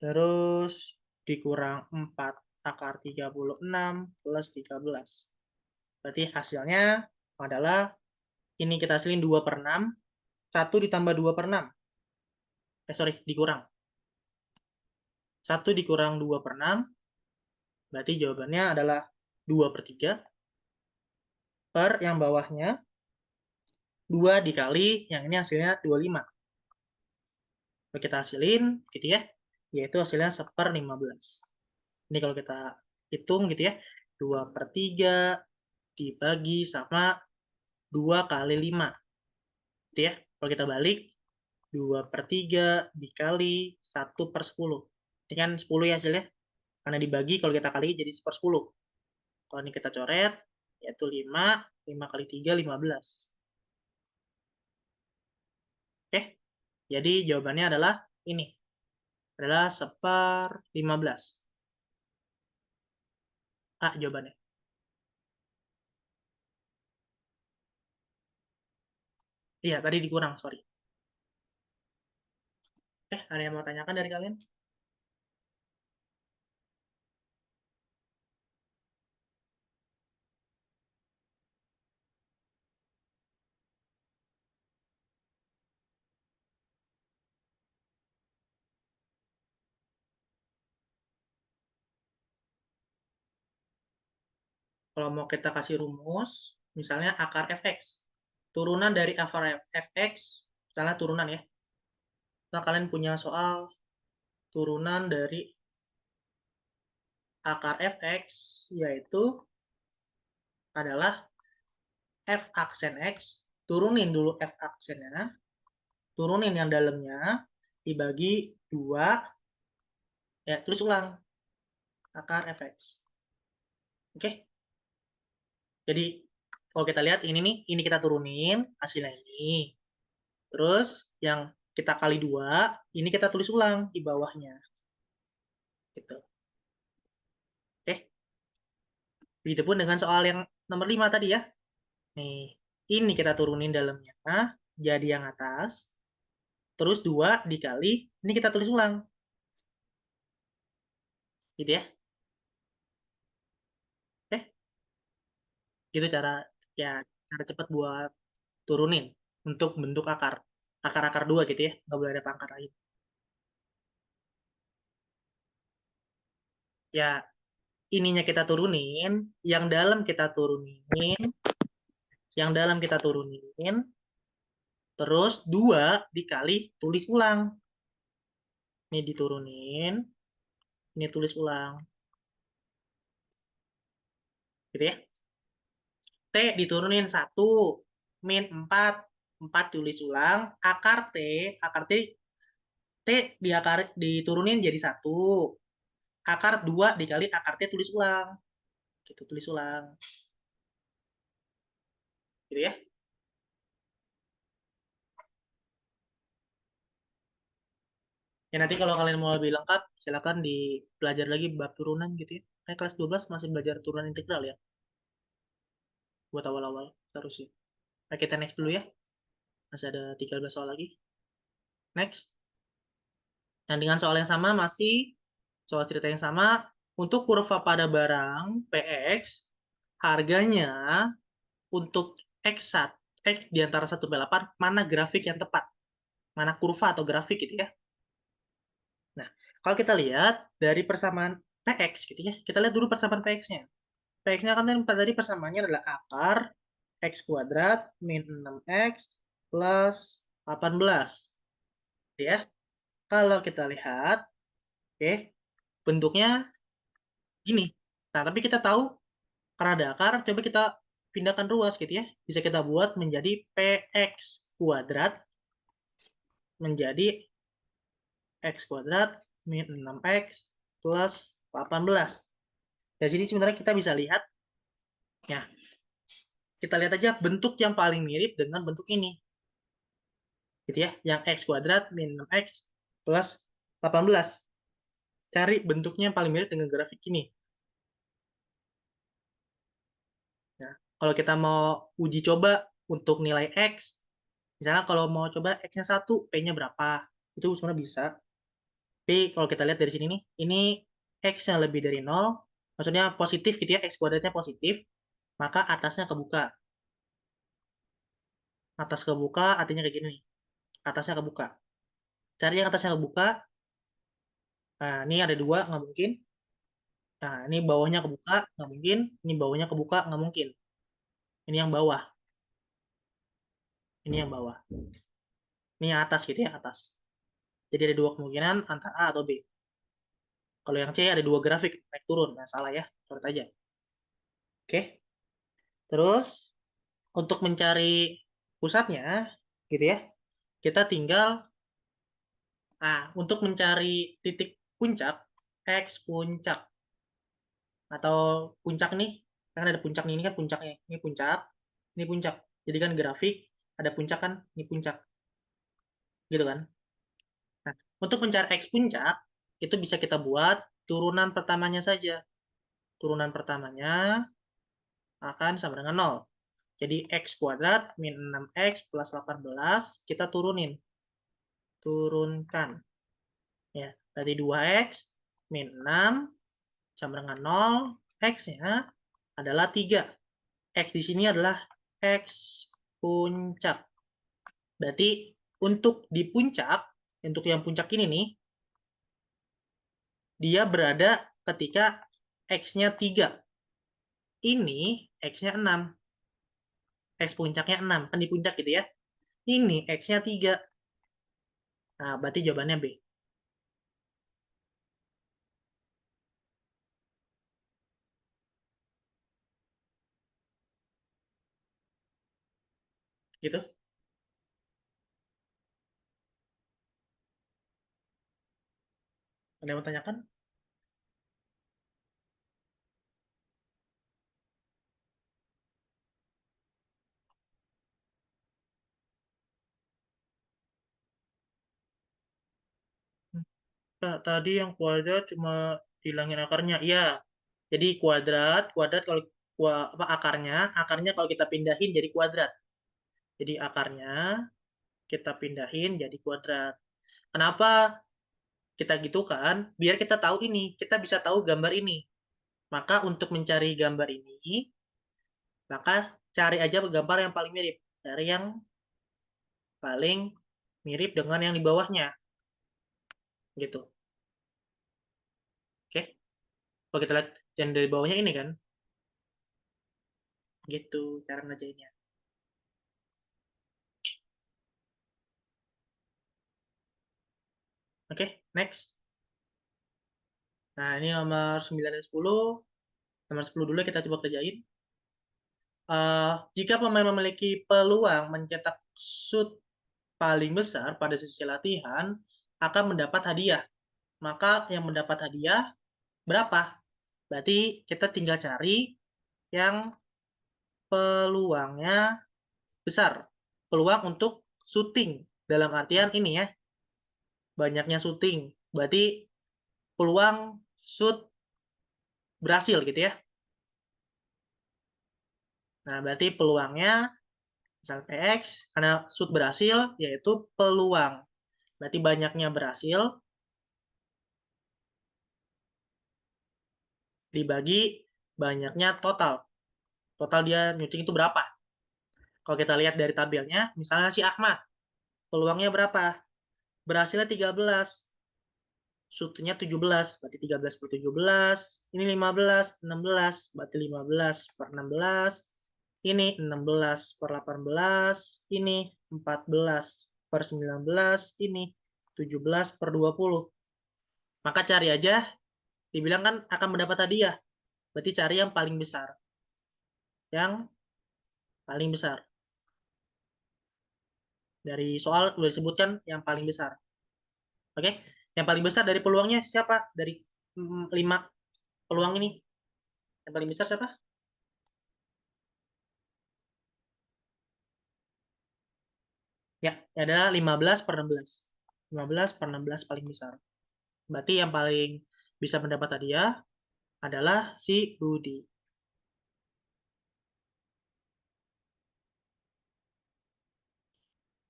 Terus dikurang 4 akar 36 plus 13. Berarti hasilnya adalah, ini kita hasilin 2 per 6, 1 ditambah 2 per 6. Dikurang. 1 dikurang 2 per 6, berarti jawabannya adalah 2 per 3. Per yang bawahnya, 2 dikali, yang ini hasilnya 25. Kita hasilin, gitu ya, yaitu hasilnya 1/15. Ini kalau kita hitung gitu ya, 2 per 3 dibagi sama 2 kali 5. Gitu ya, kalau kita balik, 2 per 3 dikali 1 per 10. Ini kan 10 ya hasilnya, karena dibagi kalau kita kali jadi 1/10. Kalau ini kita coret, yaitu 5, 5 kali 3, 15. Oke, jadi jawabannya adalah ini, adalah 1/15. A jawabannya. Iya, tadi dikurang, sorry. Ada yang mau tanyakan dari kalian? Kalau mau kita kasih rumus, misalnya akar fx. Turunan dari akar fx, misalnya turunan ya. Nah, kalian punya soal turunan dari akar fx, yaitu adalah f aksen x, turunin dulu f aksennya, turunin yang dalamnya, dibagi 2, ya terus ulang akar fx. Oke? Jadi, kalau kita lihat ini nih, ini kita turunin, hasilnya ini. Terus, yang kita kali 2, ini kita tulis ulang di bawahnya. Gitu. Oke? Begitupun dengan soal yang nomor 5 tadi ya. Nih, ini kita turunin dalamnya, jadi yang atas. Terus 2 dikali, ini kita tulis ulang. Gitu ya. Oke? Gitu cara ya cara cepat buat turunin untuk bentuk akar. Akar-akar 2 gitu ya. Nggak boleh ada pangkat lain. Ya, ininya kita turunin, yang dalam kita turunin, yang dalam kita turunin, terus 2 dikali tulis ulang. Ini diturunin, ini tulis ulang. Gitu ya. T diturunin 1, min 4, 4 tulis ulang, akar T, T diturunin jadi 1, akar 2 dikali akar T tulis ulang. Gitu, tulis ulang. Gitu ya. Ya nanti kalau kalian mau lebih lengkap, silakan dipelajari lagi bab turunan gitu ya. Kayak kelas 12 masih belajar turunan integral ya. Buat awal-awal terus ya. Nah, kita next dulu ya. Masih ada 13 soal lagi. Next. Nah, dengan soal yang sama masih soal cerita yang sama. Untuk kurva pada barang PX, harganya untuk X1, X di antara 1 sampai 8, mana grafik yang tepat? Mana kurva atau grafik gitu ya. Nah, kalau kita lihat dari persamaan PX gitu ya, kita lihat dulu persamaan PX-nya. PX-nya kan tadi persamaannya adalah akar X kuadrat min 6X plus 18. Ya, kalau kita lihat, oke, bentuknya gini. Nah, tapi kita tahu karena ada akar, coba kita pindahkan ruas gitu ya. Bisa kita buat menjadi PX kuadrat menjadi X kuadrat min 6X plus 18. Dari sini sebenarnya kita bisa lihat, ya, kita lihat aja bentuk yang paling mirip dengan bentuk ini. Gitu ya, yang X kuadrat min 6X plus 18. Cari bentuknya yang paling mirip dengan grafik ini. Nah, kalau kita mau uji coba untuk nilai X, misalnya kalau mau coba X-nya 1, P-nya berapa, itu sebenarnya bisa. Tapi kalau kita lihat dari sini nih, ini X yang lebih dari 0, maksudnya positif gitu ya, X kuadratnya positif, maka atasnya kebuka. Atas kebuka artinya kayak gini nih, atasnya kebuka. Cari yang atasnya kebuka, nah ini ada 2, nggak mungkin. Nah, ini bawahnya kebuka, nggak mungkin. Ini bawahnya kebuka, nggak mungkin. Ini yang bawah. Ini yang bawah. Ini yang atas gitu ya, atas. Jadi ada 2 kemungkinan antara A atau B. Kalau yang C ada 2 grafik, naik turun. Nah, salah ya, coret aja. Oke. Terus, untuk mencari pusatnya, gitu ya, kita tinggal, untuk mencari titik puncak, X puncak, atau puncak nih, kan ada puncak nih, ini kan puncaknya. Ini puncak, ini puncak. Jadi kan grafik, ada puncak kan, ini puncak. Gitu kan. Nah, untuk mencari X puncak, itu bisa kita buat turunan pertamanya saja. Turunan pertamanya akan sama dengan 0. Jadi X kuadrat min 6X plus 18, kita turunin. Turunkan. Ya, berarti 2X min 6 sama dengan 0. X-nya adalah 3. X di sini adalah X puncak. Berarti untuk di puncak, untuk yang puncak ini nih, dia berada ketika X-nya 3. Ini X-nya 6. X puncaknya 6. Kan di puncak gitu ya. Ini X-nya 3. Nah, berarti jawabannya B. Gitu. Ada yang mau tanyakan? Tadi yang kuadrat cuma hilangin akarnya. Iya. Jadi kuadrat kalau akarnya kalau kita pindahin jadi kuadrat. Jadi akarnya kita pindahin jadi kuadrat. Kenapa kita gitu kan? Biar kita tahu ini, kita bisa tahu gambar ini. Maka untuk mencari gambar ini, maka cari aja gambar yang paling mirip. Cari yang paling mirip dengan yang di bawahnya. Gitu. Oke? Kalau kita lihat yang dari bawahnya ini kan, gitu cara ngerjainnya. Oke, next. Nah, ini nomor 9 dan 10. Nomor 10 dulu kita coba kerjain. Jika pemain memiliki peluang mencetak shoot paling besar pada sesi latihan, akan mendapat hadiah. Maka yang mendapat hadiah berapa? Berarti kita tinggal cari yang peluangnya besar. Peluang untuk syuting. Dalam artian ini ya, banyaknya syuting. Berarti peluang shoot berhasil gitu ya. Nah, berarti peluangnya misal PX, karena shoot berhasil, yaitu peluang. Berarti banyaknya berhasil dibagi banyaknya total. Total dia nyuting itu berapa? Kalau kita lihat dari tabelnya, misalnya si Ahmad, peluangnya berapa? Berhasilnya 13, shootnya 17, berarti 13 per 17, ini 15, 16, berarti 15 per 16, ini 16 per 18, ini 14 per 19, ini 17 per 20. Maka cari aja, dibilang kan akan mendapat hadiah. Berarti cari yang paling besar. Yang paling besar. Dari soal udah disebutkan yang paling besar. Oke? Yang paling besar dari peluangnya siapa? Dari 5 peluang ini. Yang paling besar siapa? Ya, adalah 15 per 16. 15 per 16 paling besar. Berarti yang paling bisa mendapat hadiah adalah si Budi.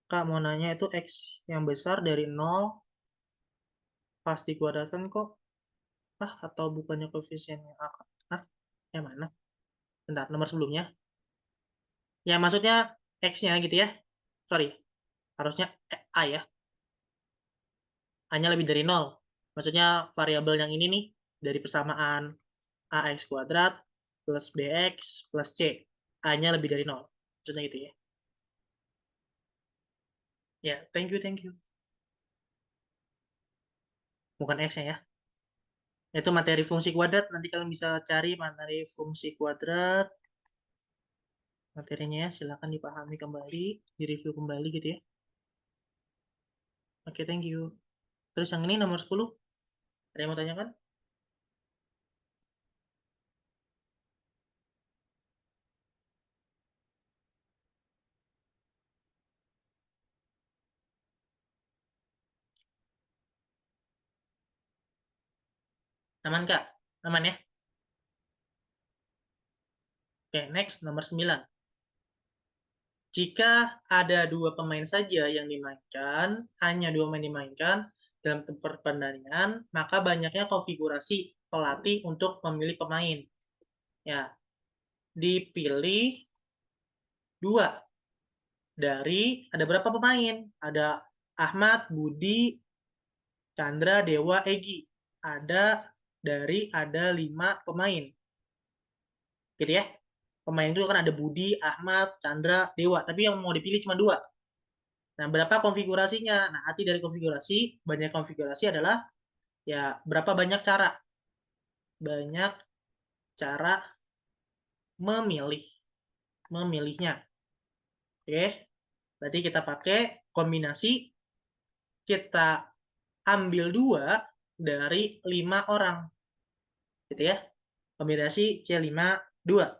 Kak mau nanya itu X yang besar dari 0 pas dikuadratkan kok? Atau bukannya koefisiennya akar? Yang mana? Bentar, nomor sebelumnya. Ya, maksudnya X-nya gitu ya. Sorry, harusnya A ya. A-nya lebih dari 0. Maksudnya variabel yang ini nih, dari persamaan AX kuadrat plus BX plus C. A-nya lebih dari 0. Maksudnya gitu ya. Ya, thank you, thank you. Bukan X-nya ya. Itu materi fungsi kuadrat. Nanti kalian bisa cari materi fungsi kuadrat. Materinya ya, silakan dipahami kembali, direview kembali gitu ya. Oke, thank you. Terus yang ini nomor 10. Ada yang mau tanyakan? Aman, Kak? Aman ya? Oke, next, nomor 9. Jika ada dua pemain saja yang dimainkan, hanya dua pemain dimainkan dalam pertandingan, maka banyaknya konfigurasi pelatih untuk memilih pemain. Ya, dipilih dua dari ada berapa pemain? Ada Ahmad, Budi, Chandra, Dewa, Egi. Ada 5 pemain. gitu ya. Pemain itu kan ada Budi, Ahmad, Chandra, Dewa, tapi yang mau dipilih cuma 2. Nah, berapa konfigurasinya? Nah, arti dari konfigurasi, banyak konfigurasi adalah ya berapa banyak cara. Banyak cara memilih. Memilihnya. Oke. Berarti kita pakai kombinasi, kita ambil 2 dari 5 orang. Gitu ya. Kombinasi C5, 2.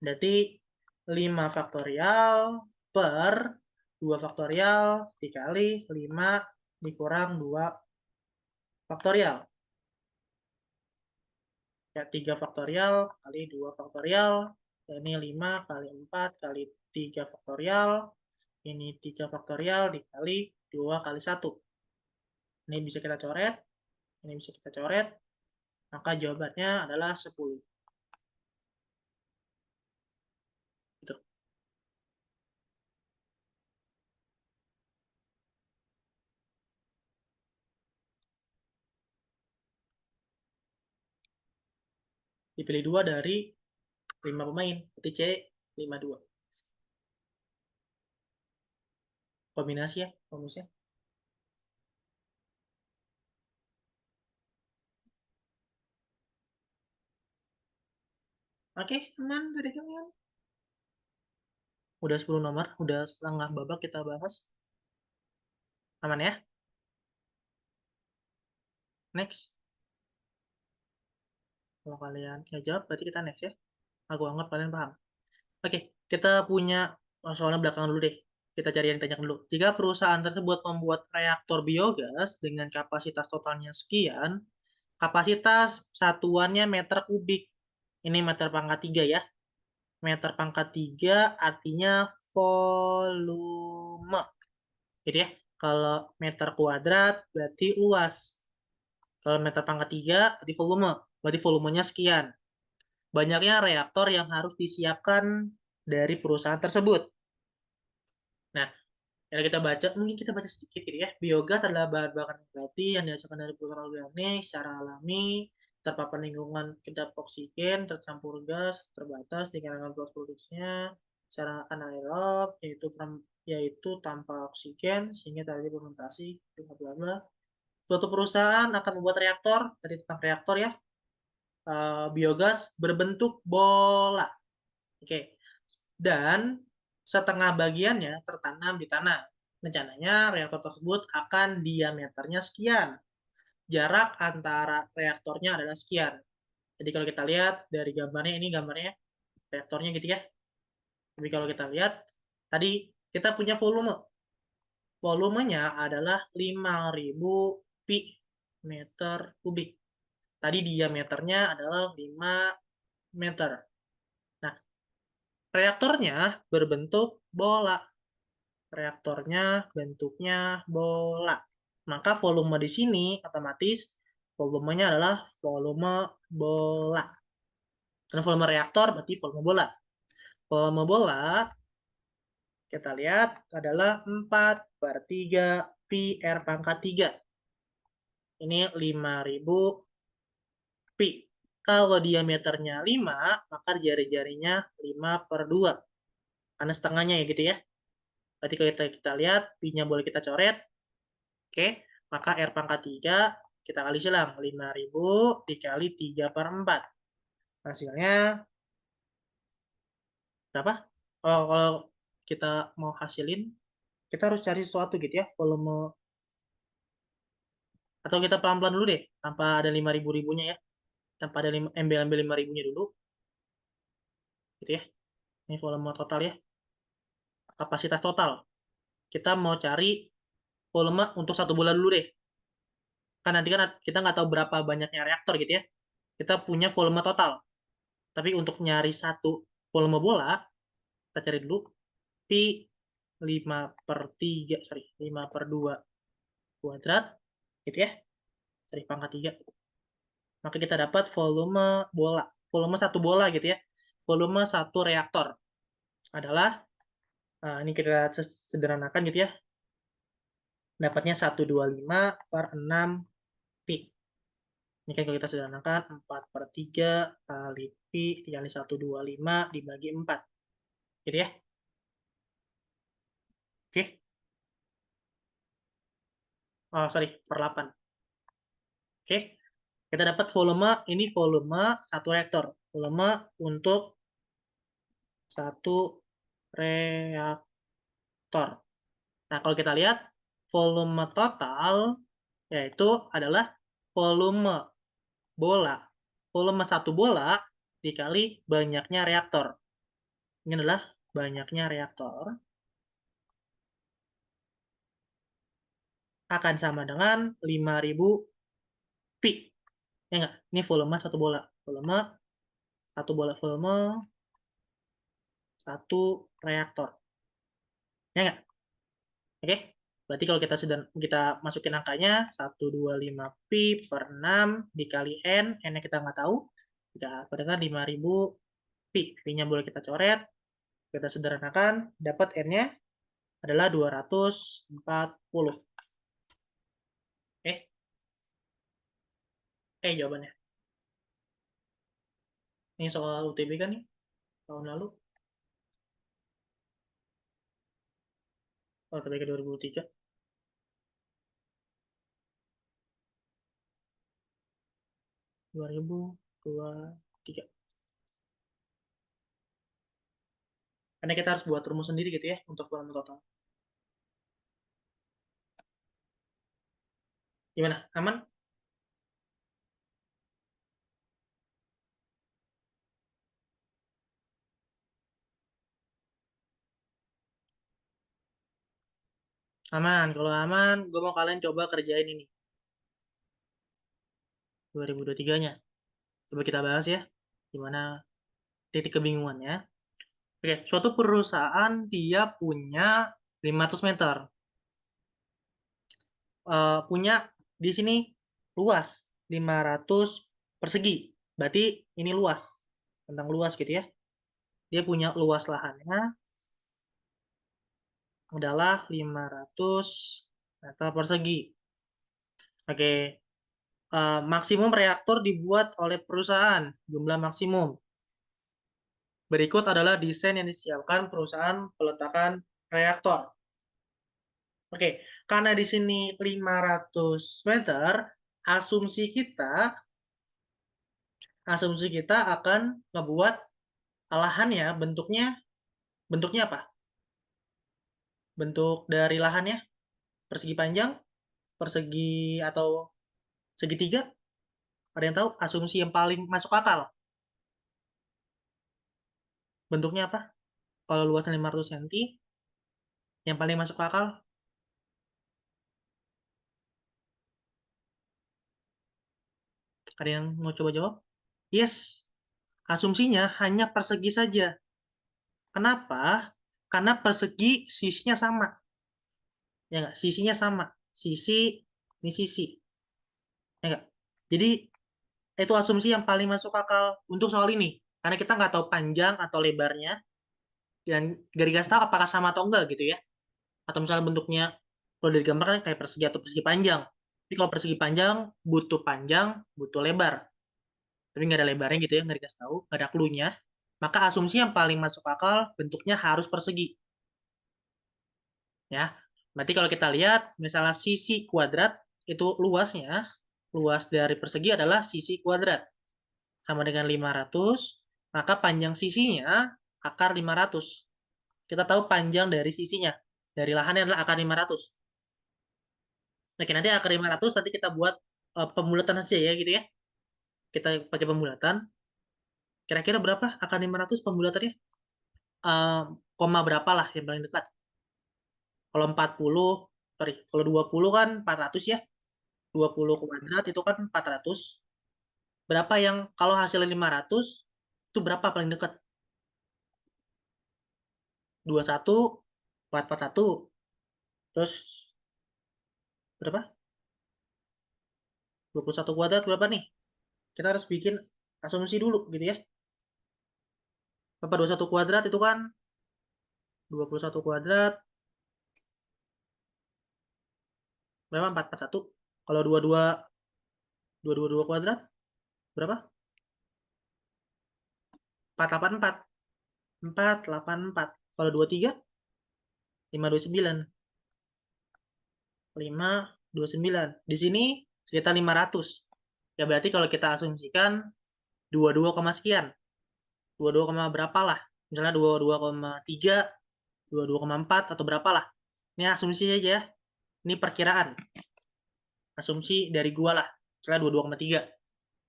Berarti 5 faktorial per 2 faktorial dikali 5 dikurang 2 faktorial. Ya, 3 faktorial kali 2 faktorial. Ini 5 kali 4 kali 3 faktorial. Ini 3 faktorial dikali 2 kali 1. Ini bisa kita coret. Ini bisa kita coret. Maka jawabannya adalah 10. Gitu. Dipilih 2 dari 5 pemain. Berarti C 52. Kombinasi ya, rumusnya. Oke, aman dari kalian. Udah 10 nomor, udah setengah babak kita bahas. Aman ya? Next. Kalau kalian ya jawab, berarti kita next ya. Aku anggap kalian paham. Oke, kita punya soalnya belakang dulu deh. Kita cari yang banyak dulu. Jika perusahaan tersebut membuat reaktor biogas dengan kapasitas totalnya sekian, kapasitas satuannya meter kubik. Ini meter pangkat 3 ya. Meter pangkat 3 artinya volume. Jadi ya, kalau meter kuadrat berarti luas. Kalau meter pangkat 3 berarti volume. Berarti volumenya sekian. Banyaknya reaktor yang harus disiapkan dari perusahaan tersebut. Nah, kalau kita baca, mungkin kita baca sedikit gitu ya. Biogas adalah bahan bakar nabati yang dihasilkan dari perusahaan organik secara alami, terpapar lingkungan kedap oksigen, tercampur gas, terbatas di kalangan proses produksinya, secara anaerob, yaitu tanpa oksigen, sehingga terjadi fermentasi, bla bla bla. Suatu perusahaan akan membuat reaktor, tadi tentang reaktor ya, biogas berbentuk bola. Oke. Dan setengah bagiannya tertanam di tanah. Rencananya reaktor tersebut akan diameternya sekian. Jarak antara reaktornya adalah sekian. Jadi kalau kita lihat dari gambarnya, ini gambarnya reaktornya gitu ya. Tapi kalau kita lihat, tadi kita punya volume. Volumenya adalah 5.000 pi meter kubik. Tadi diameternya adalah 5 meter. Nah, reaktornya berbentuk bola. Reaktornya bentuknya bola. Maka volume di sini otomatis volumenya adalah volume bola. Dan volume reaktor berarti volume bola. Volume bola kita lihat adalah 4 per 3 pi R pangkat 3. Ini 5.000 pi. Kalau diameternya 5, maka jari-jarinya 5 per 2. Karena setengahnya ya gitu ya. Berarti kalau kita lihat, pi-nya boleh kita coret. Oke, maka R pangkat 3 kita kali silang. 5.000 dikali 3 per 4. Hasilnya berapa? Oh, kalau kita mau hasilin, kita harus cari sesuatu gitu ya. Volume, atau kita pelan-pelan dulu deh. Tanpa ada 5.000-ribunya ya. Tanpa ada ambil 5.000-nya dulu. Gitu ya. Ini volume total ya. Kapasitas total. Kita mau cari volume untuk 1 bulan dulu deh. Kan nanti kan kita nggak tahu berapa banyaknya reaktor gitu ya. Kita punya volume total. Tapi untuk nyari satu volume bola, kita cari dulu pi 5 per 3, sorry, 5 per 2 kuadrat, gitu ya, dari pangkat 3. Maka kita dapat volume bola, volume satu bola gitu ya, volume satu reaktor adalah, ini kita sederhanakan gitu ya, dapatnya 125 per 6 pi. Ini kan kalau kita sederhanakan 4/3 kali Pi dikali 125 dibagi 4. Gitu ya. Oke. Oh, sorry, per 8. Oke. Kita dapat volume, ini volume satu reaktor. Volume untuk satu reaktor. Nah, kalau kita lihat volume total yaitu adalah volume bola. Volume satu bola dikali banyaknya reaktor. Ini adalah banyaknya reaktor akan sama dengan 5.000 pi. Ya enggak? Ini volume satu bola. Volume satu bola, volume satu reaktor. Ya enggak? Oke. Berarti kalau kita masukin angkanya 125 pi per 6 dikali n-nya kita nggak tahu. Kita dengan 5.000 pi. Pi-nya boleh kita coret. Kita sederhanakan, dapat n-nya adalah 240. Jawabannya. Ini soal UTB kan nih, tahun lalu. Oh, UTBK 2003. 2023. Karena kita harus buat rumus sendiri gitu ya, untuk volume total. Gimana? Aman? Aman. Kalau aman, gue mau kalian coba kerjain ini. 2023-nya. Coba kita bahas ya. Gimana titik kebingungannya. Oke, suatu perusahaan dia punya 500 meter. Punya di sini luas 500 persegi. Berarti ini luas. Tentang luas gitu ya. Dia punya luas lahannya adalah 500 meter persegi. Oke, maksimum reaktor dibuat oleh perusahaan, jumlah maksimum. Berikut adalah desain yang disiapkan perusahaan peletakan reaktor. Oke, karena di sini 500 meter, asumsi kita akan membuat lahannya bentuknya apa? Bentuk dari lahannya persegi panjang, persegi atau segitiga? Ada yang tahu? Asumsi yang paling masuk akal. Bentuknya apa? Kalau luasnya 500 cm, yang paling masuk akal, ada yang mau coba jawab? Yes, asumsinya hanya persegi saja. Kenapa? Karena persegi sisinya sama. Ya nggak? Sisinya sama. Sisi, ini sisi. Ya nggak? Jadi, itu asumsi yang paling masuk akal untuk soal ini. Karena kita nggak tahu panjang atau lebarnya. Dan gak dikasih tahu apakah sama atau enggak gitu ya. Atau misalnya bentuknya, kalau dari gambar kan kayak persegi atau persegi panjang. Tapi kalau persegi panjang, butuh lebar. Tapi nggak ada lebarnya gitu ya, nggak dikasih tahu, nggak ada clue-nya. Maka asumsi yang paling masuk akal bentuknya harus persegi. Ya, berarti kalau kita lihat, misalnya sisi kuadrat itu luas dari persegi adalah sisi kuadrat. Sama dengan 500, maka panjang sisinya akar 500. Kita tahu panjang dari sisinya. Dari lahannya adalah akar 500. Oke, nanti akar 500 nanti kita buat pembulatan saja ya gitu ya. Kita pakai pembulatan. Kira-kira berapa akar 500 pembulatannya? Eh, koma berapa lah yang paling dekat? Kalau 40, sorry, kalau 20 kan 400 ya. 20 kuadrat itu kan 400. Berapa yang kalau hasilnya 500, itu berapa paling dekat? 21, 441. Terus berapa? 21 kuadrat berapa nih? Kita harus bikin asumsi dulu gitu ya. Berapa 21 kuadrat itu kan 21 kuadrat berapa? 441. Kalau 22 222 kuadrat berapa? 484. 484. Kalau 23, 529. 529. Di sini sekitar 500. Ya berarti kalau kita asumsikan 22, sekian. 22, berapa lah. Misalnya 22,3, 22,4 atau berapa lah. Ini asumsi aja ya. Ini perkiraan. Asumsi dari gua lah. Misalnya 22,3.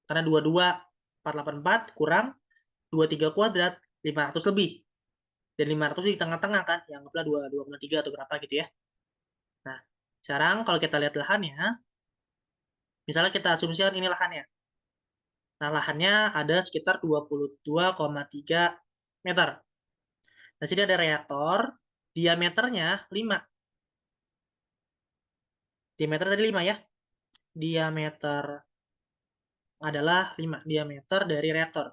Karena 22, 484 kurang 23 kuadrat, 500 lebih. Dan 500 di tengah-tengah kan. Yang anggaplah 22,3 atau berapa gitu ya. Nah, sekarang kalau kita lihat lahannya, misalnya kita asumsikan ini lahannya. Nah, lahannya ada sekitar 22,3 meter. Nah, sini ada reaktor, diameternya 5. Diameter tadi 5 ya. Diameter adalah 5. Diameter dari reaktor.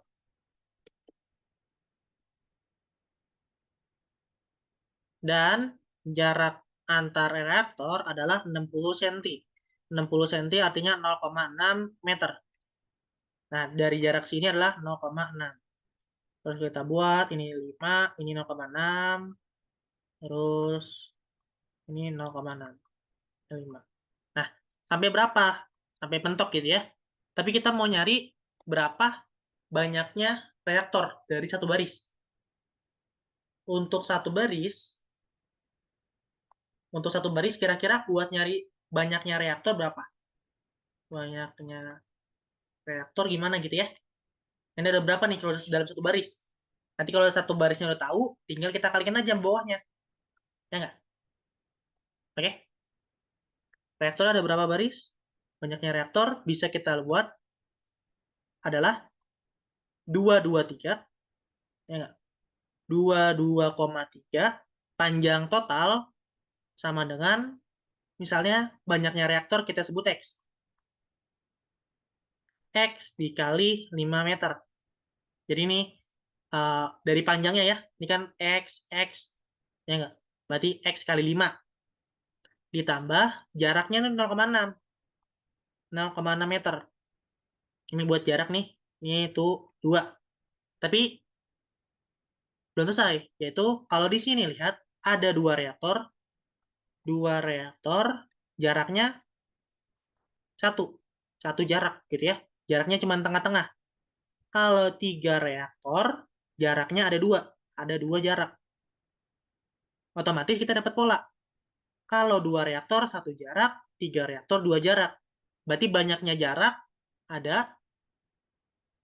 Dan jarak antar reaktor adalah 60 cm. 60 cm artinya 0,6 meter. Nah, dari jarak sini adalah 0,6. Terus kita buat, ini 5, ini 0,6. Terus ini 0,6. 5. Nah, sampai berapa? Sampai mentok gitu ya. Tapi kita mau nyari berapa banyaknya reaktor dari satu baris. Untuk satu baris kira-kira buat nyari banyaknya reaktor berapa? Banyaknya reaktor gimana gitu ya. Ini ada berapa nih kalau dalam satu baris? Nanti kalau satu barisnya udah tahu, tinggal kita kalikan aja bawahnya. Ya nggak? Oke? Reaktor ada berapa baris? Banyaknya reaktor bisa kita buat adalah 223, ya nggak? 22,3 panjang total sama dengan misalnya banyaknya reaktor kita sebut X. X dikali 5 meter. Jadi ini dari panjangnya ya. Ini kan X. Ya enggak? Berarti X kali 5. Ditambah jaraknya 0,6. 0,6 meter. Ini buat jarak nih. Ini tuh 2. Tapi belum selesai. Yaitu kalau di sini lihat ada 2 reaktor. 2 reaktor jaraknya 1. 1 jarak gitu ya. Jaraknya cuma tengah-tengah. Kalau 3 reaktor jaraknya ada 2. Ada 2 jarak. Otomatis kita dapat pola. Kalau 2 reaktor 1 jarak, 3 reaktor 2 jarak. Berarti banyaknya jarak ada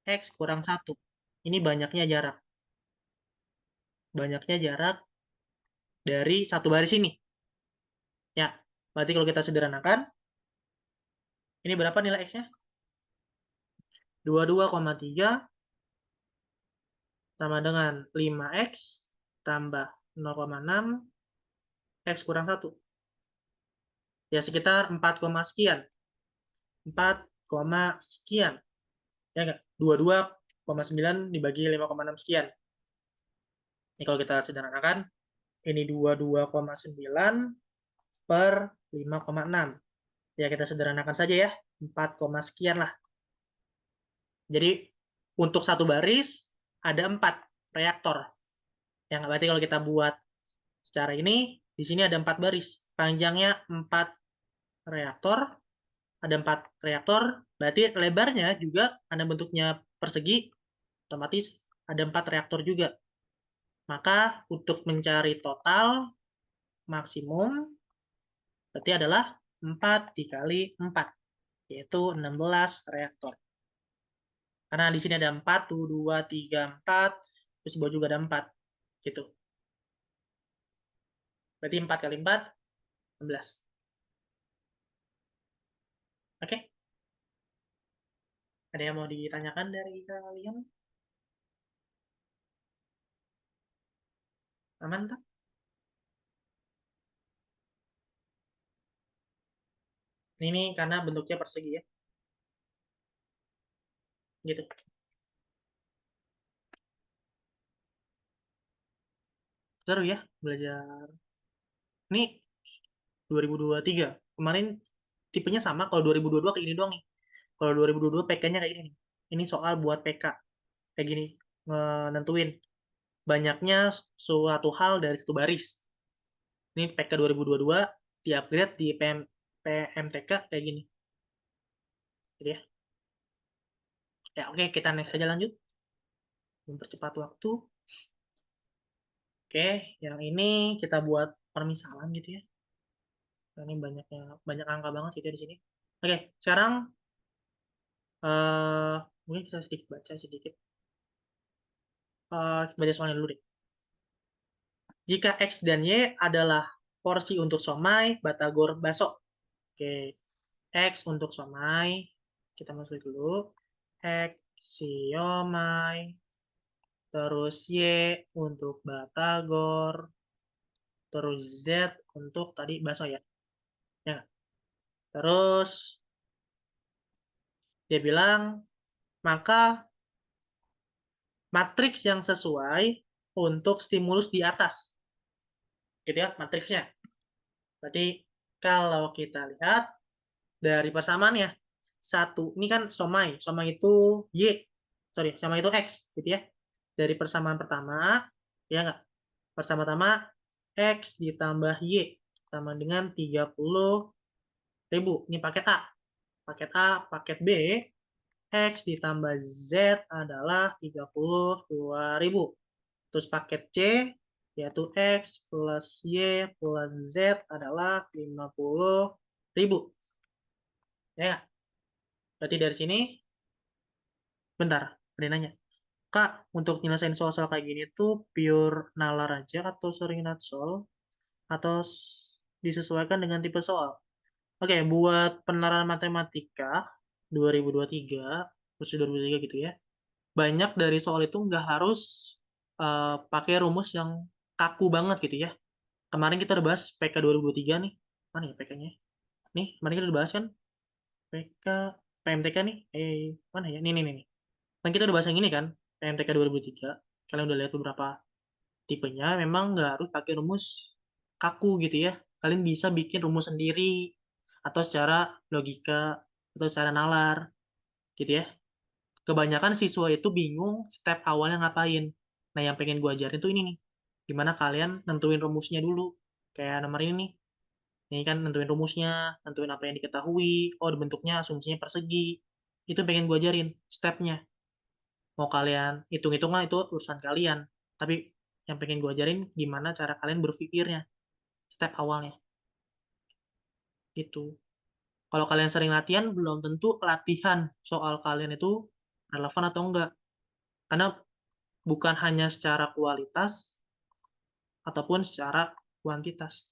X kurang 1. Ini banyaknya jarak. Banyaknya jarak dari satu baris ini. Ya, berarti kalau kita sederhanakan, ini berapa nilai X-nya? 22,3 sama dengan 5X tambah 0,6 X kurang 1. Ya, sekitar 4, sekian. 4, sekian. Ya enggak? 22,9 dibagi 5,6 sekian. Ini kalau kita sederhanakan, ini 22,9 per 5,6. Ya, kita sederhanakan saja ya. 4, sekian lah. Jadi, untuk satu baris, ada 4 reaktor. Yang berarti kalau kita buat secara ini, di sini ada 4 baris. Panjangnya 4 reaktor. Ada 4 reaktor. Berarti lebarnya juga, karena bentuknya persegi, otomatis ada 4 reaktor juga. Maka, untuk mencari total maksimum, berarti adalah 4 dikali 4, yaitu 16 reaktor. Karena di sini ada 4, 2, 3, 4, terus di bawah juga ada 4. Gitu. Berarti 4 kali 4, 16. Oke? Ada yang mau ditanyakan dari kalian? Aman tak? Ini karena bentuknya persegi ya. Gitu. Seru ya belajar. Ini 2023. Kemarin tipenya sama, kalau 2022 kayak gini doang nih. Kalau 2022 PK-nya kayak gini. Ini soal buat PK. Kayak gini. Nentuin banyaknya suatu hal dari satu baris. Ini PK 2022 di-upgrade di PMTK kayak gini. Jadi ya. Ya oke, kita next aja lanjut. Mempercepat waktu. Oke, yang ini kita buat permisalan gitu ya. Ini banyak angka banget gitu ya di sini. Oke, sekarang eh mungkin kita sedikit baca sedikit. Baca soalnya dulu deh. Jika X dan Y adalah porsi untuk somai, batagor, baso. Oke, X untuk somai. Kita masuk dulu. X siomay. Terus Y untuk batagor. Terus Z untuk tadi baso ya. Ya. Terus dia bilang, maka matriks yang sesuai untuk stimulus di atas. Gitu ya, matriksnya. Berarti kalau kita lihat dari persamaannya, satu, ini kan somai. Somai itu Y. Sorry, somai itu X. Gitu ya. Dari persamaan pertama, ya nggak? Persamaan pertama, X ditambah Y. Sama dengan 30.000. Ini paket A. Paket A, paket B, X ditambah Z adalah 32.000. Terus paket C, yaitu X plus Y plus Z adalah 50.000. Ya, berarti dari sini, bentar, ada yang nanya. Kak, untuk nyelesain soal-soal kayak gini tuh pure nalar aja atau sering not solve atau disesuaikan dengan tipe soal? Oke, buat penerapan matematika 2023, khusus 2023 gitu ya, banyak dari soal itu nggak harus pakai rumus yang kaku banget gitu ya. Kemarin kita udah bahas PK 2023 nih. Mana ya PK-nya? Nih, kemarin kita udah bahas kan PK, PMTK nih. Mana ya? Nih. Kan kita udah bahas yang ini kan, PMTK 2003. Kalian udah lihat beberapa tipenya, memang nggak harus pakai rumus kaku gitu ya. Kalian bisa bikin rumus sendiri, atau secara logika, atau secara nalar, gitu ya. Kebanyakan siswa itu bingung step awalnya ngapain. Nah, yang pengen gue ajarin tuh ini nih. Gimana kalian nentuin rumusnya dulu. Kayak nomor ini nih. Ini kan nentuin rumusnya, nentuin apa yang diketahui. Oh, bentuknya asumsinya persegi. Itu pengen gue ajarin stepnya. Mau kalian hitung-hitung lah itu urusan kalian. Tapi yang pengen gue ajarin gimana cara kalian berpikirnya. Step awalnya. Gitu. Kalau kalian sering latihan, belum tentu latihan soal kalian itu relevan atau enggak. Karena bukan hanya secara kualitas ataupun secara kuantitas.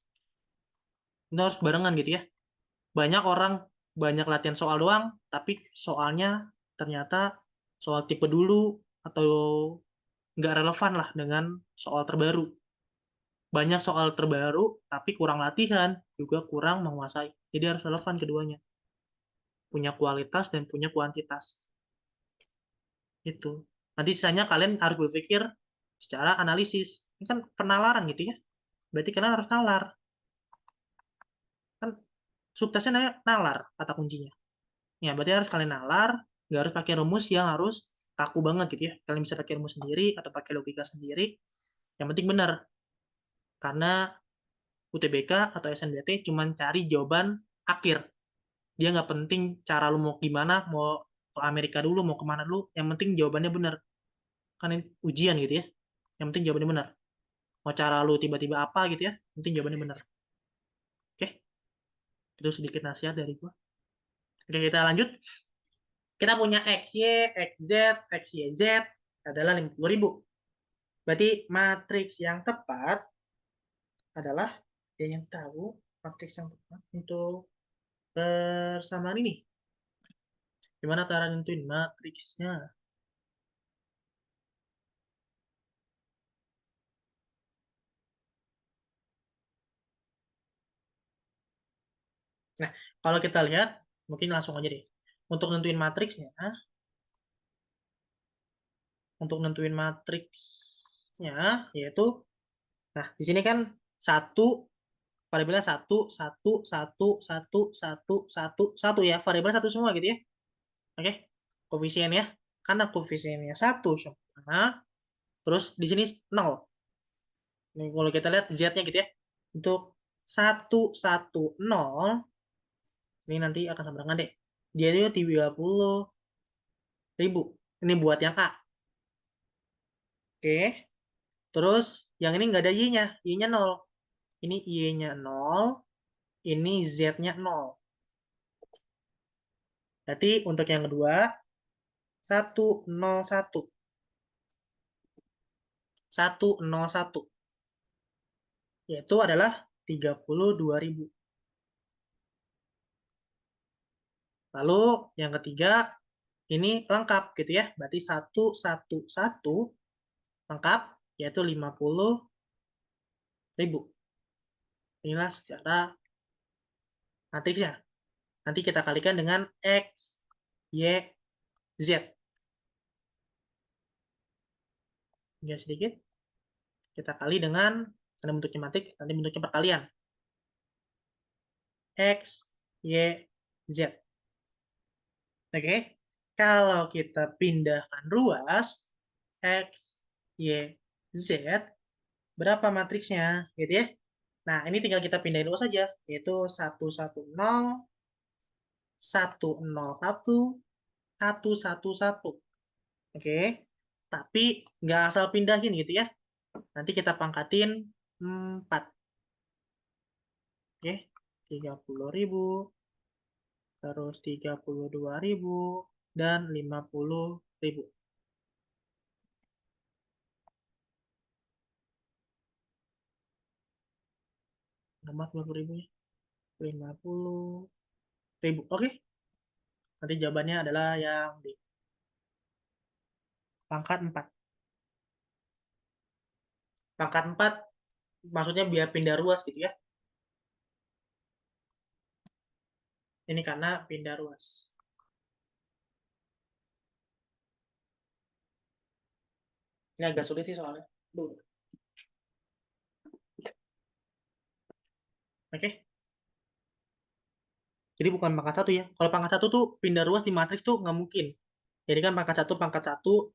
Itu harus barengan gitu ya. Banyak orang banyak latihan soal doang, tapi soalnya ternyata soal tipe dulu atau nggak relevan lah dengan soal terbaru. Banyak soal terbaru, tapi kurang latihan, juga kurang menguasai. Jadi harus relevan keduanya. Punya kualitas dan punya kuantitas. Itu. Nanti sisanya kalian harus berpikir secara analisis. Ini kan penalaran gitu ya. Berarti kalian harus nalar. Kan subtesnya namanya nalar, kata kuncinya. Ya, berarti harus kalian nalar, nggak harus pakai rumus yang harus kaku banget gitu ya. Kalian bisa pakai rumus sendiri atau pakai logika sendiri. Yang penting benar. Karena UTBK atau SNBT cuma cari jawaban akhir. Dia nggak penting cara lu mau gimana, mau ke Amerika dulu, mau kemana dulu. Yang penting jawabannya benar. Kan ini ujian gitu ya. Yang penting jawabannya benar. Mau cara lu tiba-tiba apa gitu ya. Yang penting jawabannya benar. Oke, itu sedikit nasihat dari gua. Oke, kita lanjut. Kita punya XY, XZ, XYZ adalah 50.000. Berarti matriks yang tepat adalah dia yang tahu matriks yang tepat untuk persamaan ini. Gimana cara nentuin matriksnya? Nah, kalau kita lihat, mungkin langsung aja deh. Untuk nentuin matriksnya, yaitu, nah di sini kan satu variabelnya satu, satu, satu, satu, satu, satu, satu ya, variabel satu semua gitu ya. Oke, koefisien ya. Karena koefisiennya 1 sama, terus di sini 0. Nih, kalau kita lihat Z-nya gitu ya. Untuk 110, ini nanti akan sama dengan D. Dia itu 30.000. Ini buat yang A. Oke. Terus yang ini nggak ada Y-nya. Y-nya 0. Ini Y-nya 0. Ini Z-nya 0. Berarti untuk yang kedua, 101. 101. Yaitu adalah 32.000. Lalu yang ketiga, ini lengkap gitu ya. Berarti 111 lengkap, yaitu 50.000. Inilah secara matriksnya. Nanti kita kalikan dengan X, Y, Z. Ya sedikit. Kita kali dengan, karena bentuknya matrik, nanti bentuknya perkalian. X, Y, Z. Oke. Kalau kita pindahkan ruas, X, Y, Z, berapa matriksnya? Gitu ya. Nah, ini tinggal kita pindahin ruas saja, yaitu 110, 101, 111. Oke. Tapi nggak asal pindahin gitu ya. Nanti kita pangkatin 4. Oke. 30.000, terus 32.000, dan 50.000. Nomor 50.000 ya. 50.000. Oke. Nanti jawabannya adalah yang di pangkat 4. Pangkat 4 maksudnya biar pindah ruas gitu ya. Ini karena pindah ruas. Ini agak sulit sih soalnya. Duh. Oke. Jadi bukan pangkat 1 ya. Kalau pangkat 1 tuh pindah ruas di matriks tuh nggak mungkin. Jadi kan pangkat 1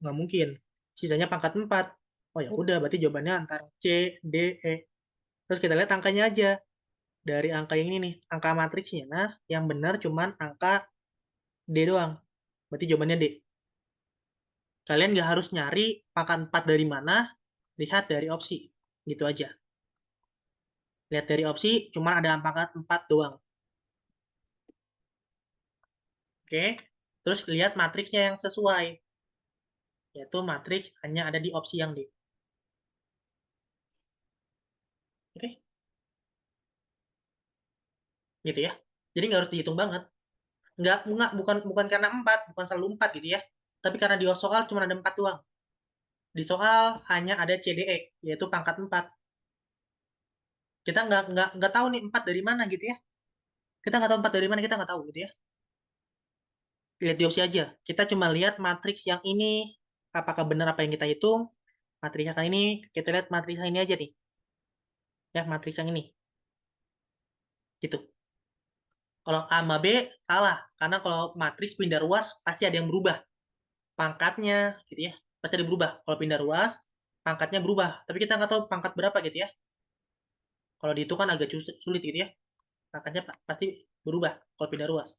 nggak mungkin. Sisanya pangkat 4. Oh ya udah, berarti jawabannya antara C, D, E. Terus kita lihat angkanya aja. Dari angka yang ini nih, angka matriksnya. Nah, yang benar cuman angka D doang. Berarti jawabannya D. Kalian nggak harus nyari pangkat 4 dari mana, lihat dari opsi. Gitu aja. Lihat dari opsi, cuman ada pangkat 4 doang. Oke. Terus lihat matriksnya yang sesuai. Yaitu matriks hanya ada di opsi yang D. Oke. Gitu ya. Jadi nggak harus dihitung banget. Nggak, bukan karena 4, bukan selalu 4 gitu ya. Tapi karena di soal cuma ada 4 doang. Di soal hanya ada CDE, yaitu pangkat 4. Kita nggak tahu nih 4 dari mana gitu ya. Kita nggak tahu 4 dari mana, kita nggak tahu gitu ya. Lihat di opsi aja. Kita cuma lihat matriks yang ini, apakah benar apa yang kita hitung. Matriks yang ini, kita lihat matriks yang ini aja nih. Ya, matriks yang ini. Gitu. Kalau A sama B, salah. Karena kalau matriks pindah ruas, pasti ada yang berubah. Pangkatnya, gitu ya. Pasti ada berubah. Kalau pindah ruas, pangkatnya berubah. Tapi kita nggak tahu pangkat berapa gitu ya. Kalau di itu kan agak sulit gitu ya. Pangkatnya pasti berubah kalau pindah ruas.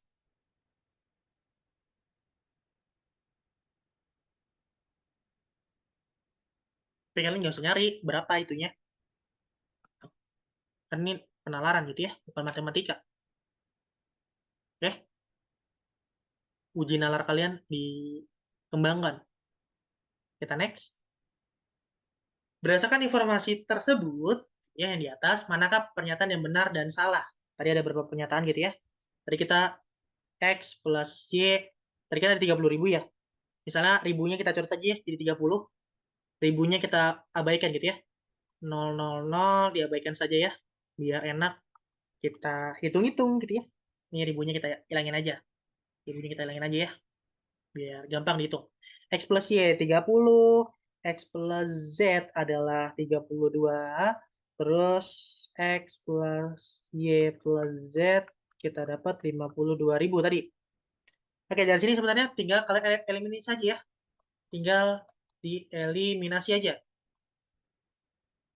Tapi kalian nggak usah nyari berapa itunya. Kan ini penalaran gitu ya, bukan matematika. Oke, uji nalar kalian dikembangkan. Kita next. Berdasarkan informasi tersebut, ya yang di atas, manakah pernyataan yang benar dan salah? Tadi ada beberapa pernyataan gitu ya. Tadi kita X plus Y, tadi kan ada 30.000 ya. Misalnya ribunya kita coret aja ya, jadi 30. Ribunya kita abaikan gitu ya. 000 diabaikan saja ya. Biar enak kita hitung-hitung gitu ya. Ini ribunya kita hilangin aja. Ribunya kita hilangin aja ya. Biar gampang dihitung. X plus Y 30, X plus Z adalah 32, terus X plus Y plus Z kita dapat 52.000 tadi. Oke, dari sini sebenarnya tinggal kalian eliminasi saja ya. Tinggal dieliminasi aja.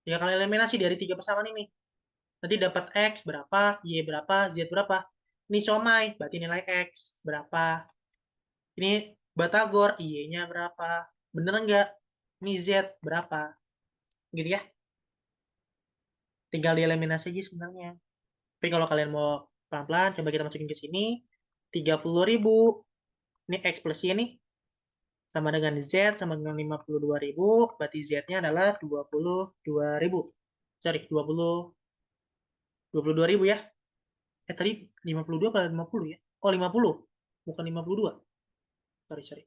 Tinggal kalian eliminasi dari 3 persamaan ini. Nanti dapat X berapa, Y berapa, Z berapa. Ini somai, berarti nilai X berapa. Ini batagor, Y-nya berapa. Bener nggak? Ini Z berapa. Gitu ya. Tinggal dieliminasi aja sebenarnya. Tapi kalau kalian mau pelan-pelan, coba kita masukin ke sini. 30.000. Ini X plus Y nih. Sama dengan Z sama dengan 52.000. Berarti Z-nya adalah 22.000. Sorry, 22.000 ya. Tadi 52 atau 50 ya? Oh, 50. Bukan 52. Sorry, sorry.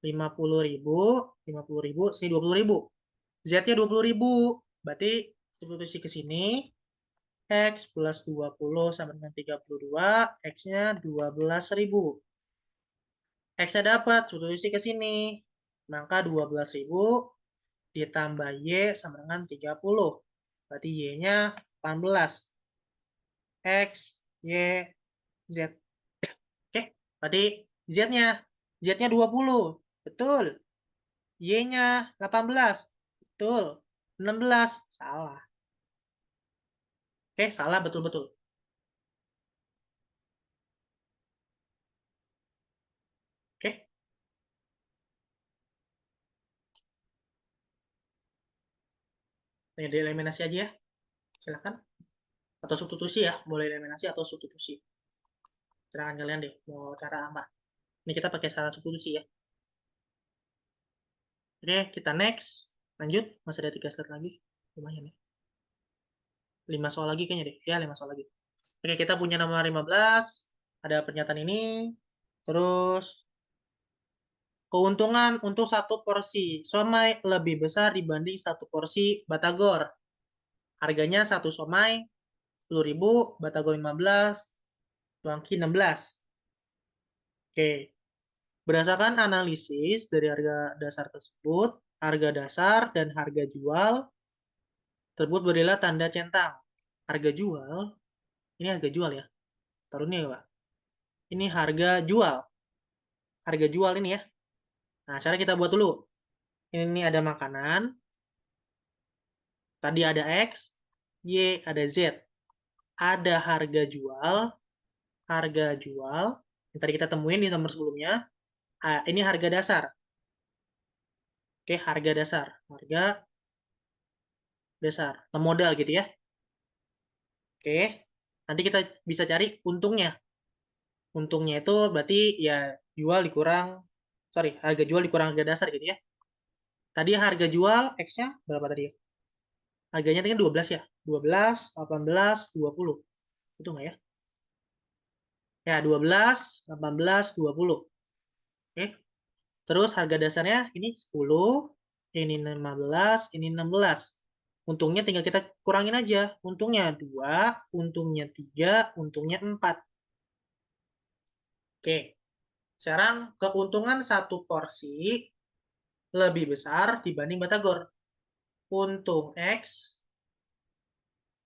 50.000, 50.000, sini 20.000. Z-nya 20.000. Berarti substitusi ke sini. X plus 20 sama dengan 32. X-nya 12.000. X-nya dapat, substitusi ke sini. Maka 12.000 ditambah Y sama dengan 30. Berarti Y-nya 18. X, Y, Z. Oke, berarti Z-nya. Z-nya 20. Betul. Y-nya 18. Betul. 16. Salah. Oke, salah betul-betul. Oke, tinggal dieliminasi aja ya. Silakan. Atau substitusi ya. Boleh eliminasi atau substitusi. Silakan kalian deh. Mau cara apa? Ini kita pakai cara substitusi ya. Oke, kita next. Lanjut. Masih ada 3 slide lagi. Lumayan ya. 5 soal lagi kayaknya deh. Ya, 5 soal lagi. Oke, kita punya nomor 15. Ada pernyataan ini. Terus, keuntungan untuk satu porsi somai lebih besar dibanding satu porsi batagor. Harganya satu somai 10.000, batagor 15, cuanki 16. Oke. Berdasarkan analisis dari harga dasar tersebut, harga dasar dan harga jual tersebut berilah tanda centang. Harga jual, ini harga jual ya. Taruh ini ya, Pak. Ini harga jual. Harga jual ini ya. Nah, cara kita buat dulu. Ini ada makanan, tadi ada X, Y ada Z. Ada harga jual, yang tadi kita temuin di nomor sebelumnya. Ini harga dasar. Oke, harga dasar. Harga dasar. Modal gitu ya. Oke, nanti kita bisa cari untungnya. Untungnya itu berarti ya jual dikurang, sorry, harga jual dikurang harga dasar gitu ya. Tadi harga jual X-nya berapa tadi ya? Harganya tadi kan 12 ya. 12, 18, 20. Itu nggak ya? Ya, 12, 18, 20. Oke. Terus harga dasarnya ini 10, ini 15, ini 16. Untungnya tinggal kita kurangin aja. Untungnya 2, untungnya 3, untungnya 4. Oke. Sekarang keuntungan satu porsi lebih besar dibanding batagor. Untung X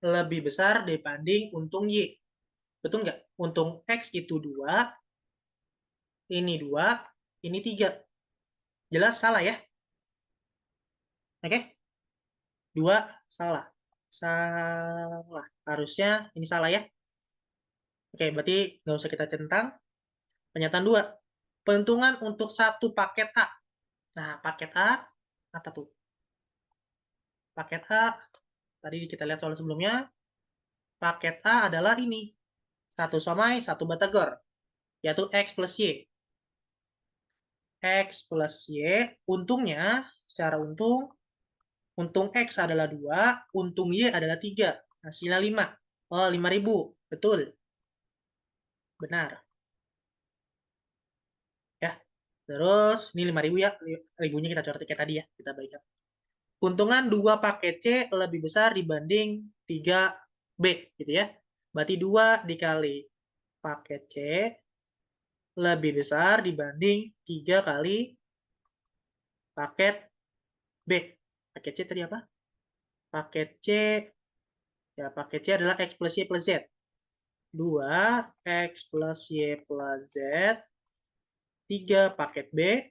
lebih besar dibanding untung Y. Betul nggak? Untung X itu 2, ini 2, ini 3. Jelas salah ya? Oke? 2 salah. Salah. Harusnya ini salah ya? Oke, berarti nggak usah kita centang. Pernyataan 2. Keuntungan untuk satu paket A. Nah, paket A apa tuh? Paket A, tadi kita lihat soal sebelumnya. Paket A adalah ini. Satu somai, satu batagor. Yaitu X plus Y. X plus Y, untungnya, secara untung X adalah 2, untung Y adalah 3. Hasilnya 5. Oh, 5.000. Betul. Benar. Ya. Terus, ini 5.000 ya. Ribunya kita coret kayak tadi ya. Kita baikkan. Keuntungan 2 paket C lebih besar dibanding 3B. Gitu ya. Berarti 2 dikali paket C lebih besar dibanding 3 kali paket B. Paket C tadi apa? Paket C, ya paket C adalah X plus Y plus Z. 2, X plus Y plus Z, 3 paket B,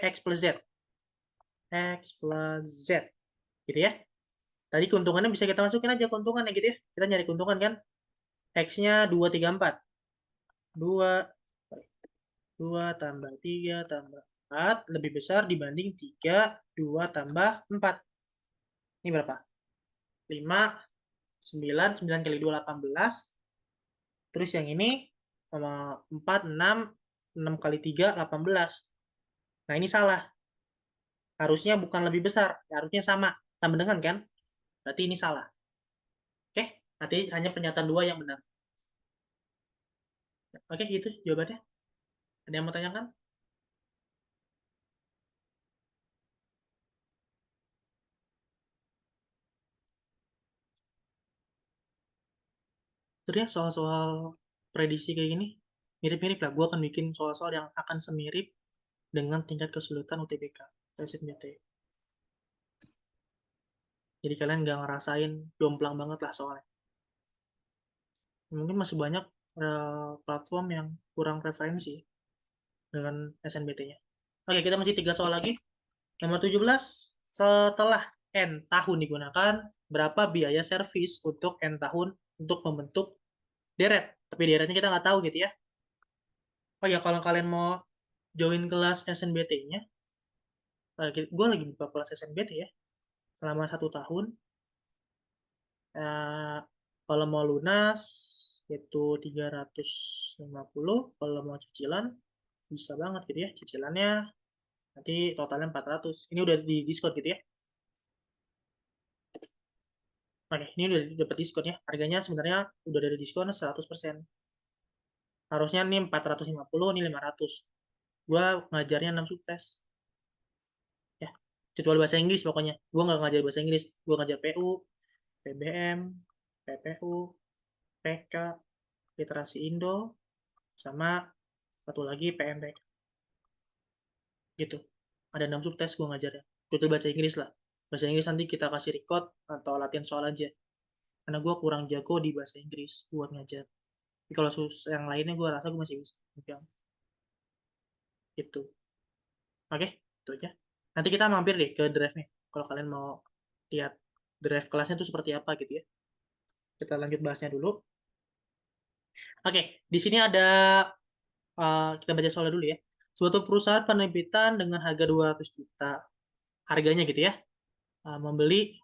X plus Z. X plus Z. Gitu ya. Tadi keuntungannya bisa kita masukin aja keuntungannya gitu ya. Kita nyari keuntungan kan. X-nya 2, 3, 4. 2, 2 tambah 3 tambah 4 lebih besar dibanding 3, 2 tambah 4. Ini berapa? 5, 9, 9 kali 2, 18. Terus yang ini sama 4, 6 kali 3, 18. Nah, ini salah. Harusnya bukan lebih besar, harusnya sama. Sama dengan kan? Berarti ini salah. Oke, nanti hanya pernyataan 2 yang benar. Oke, itu jawabannya. Ada yang mau tanyakan? Terus ya soal-soal prediksi kayak gini, mirip-mirip lah. Gue akan bikin soal-soal yang akan semirip dengan tingkat kesulitan UTBK, SNBT. Jadi kalian nggak ngerasain jomplang banget lah soalnya. Mungkin masih banyak platform yang kurang referensi dengan SNBT-nya. Oke, kita masih 3 soal lagi. Nomor 17, setelah N tahun digunakan, berapa biaya servis untuk N tahun untuk membentuk deret? Tapi deretnya kita nggak tahu gitu ya. Oh ya, kalau kalian mau join kelas SNBT-nya, gue lagi buka kelas SNBT ya, selama 1 tahun. Eh, kalau mau lunas, itu 350. Kalau mau cicilan, bisa banget gitu ya. Cicilannya nanti totalnya 400. Ini udah di diskon gitu ya. Oke, ini udah dapat diskon ya. Harganya sebenarnya udah dari diskon 100%. Harusnya nih 450, ini 500. Gua ngajarnya 6 subtes. Ya, kecuali bahasa Inggris pokoknya. Gua nggak ngajar bahasa Inggris. Gua ngajar PU, PBM, PPU, PK, literasi Indo, sama satu lagi PMP. Gitu. Ada 6 subtes gua ngajarnya. Kecuali bahasa Inggris lah. Bahasa Inggris nanti kita kasih record atau latihan soal aja. Karena gua kurang jago di bahasa Inggris buat ngajar. Tapi kalau yang lainnya gue rasa gue masih bisa. Gitu. Oke, itu aja. Nanti kita mampir deh ke drive-nya. Kalau kalian mau lihat drive kelasnya itu seperti apa gitu ya. Kita lanjut bahasnya dulu. Oke, di sini ada kita baca soalnya dulu ya. Suatu perusahaan penerbitan dengan harga 200 juta. Harganya gitu ya. Membeli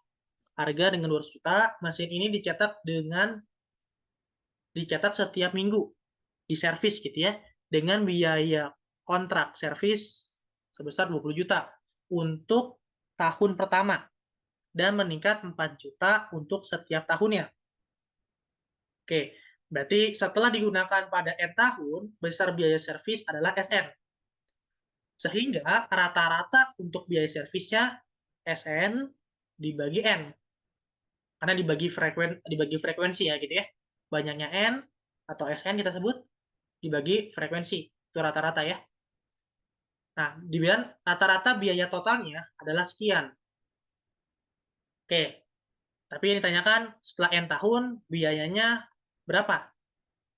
harga dengan 200 juta. Mesin ini dicetak setiap minggu di servis gitu ya. Dengan biaya kontrak servis sebesar 20 juta untuk tahun pertama dan meningkat 4 juta untuk setiap tahunnya. Oke, berarti setelah digunakan pada N tahun, besar biaya servis adalah SN. Sehingga rata-rata untuk biaya servisnya SN dibagi N. Karena dibagi frekuensi ya gitu ya. Banyaknya N atau SN kita sebut dibagi frekuensi. Itu rata-rata ya. Nah, dibilang rata-rata biaya totalnya adalah sekian. Oke, tapi yang ditanyakan setelah N tahun biayanya berapa?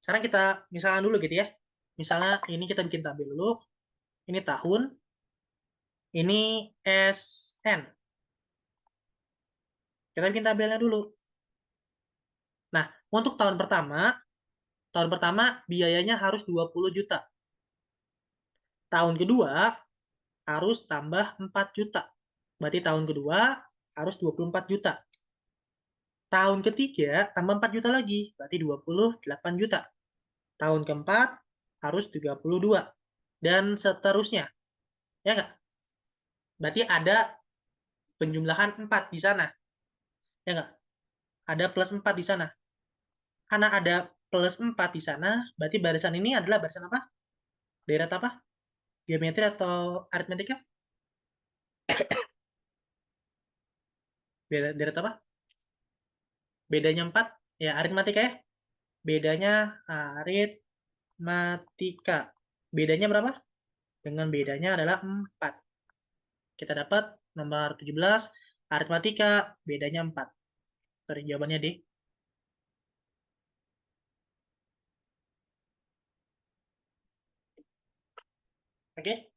Sekarang kita misalkan dulu gitu ya. Misalnya ini kita bikin tabel dulu. Ini tahun, ini SN. Kita bikin tabelnya dulu. Nah, untuk tahun pertama biayanya harus 20 juta. Tahun kedua harus tambah 4 juta. Berarti tahun kedua harus 24 juta. Tahun ketiga tambah 4 juta lagi, berarti 28 juta. Tahun keempat harus 32. Dan seterusnya. Ya nggak? Berarti ada penjumlahan 4 di sana. Ya nggak? Ada plus 4 di sana. Karena ada plus 4 di sana, berarti barisan ini adalah barisan apa? Deret apa? Geometri atau aritmetika? Deret apa? Bedanya 4? Ya, aritmatika ya. Bedanya aritmatika. Bedanya berapa? Dengan bedanya adalah 4. Kita dapat nomor 17, aritmatika, bedanya 4. Sorry, jawabannya D. Oke?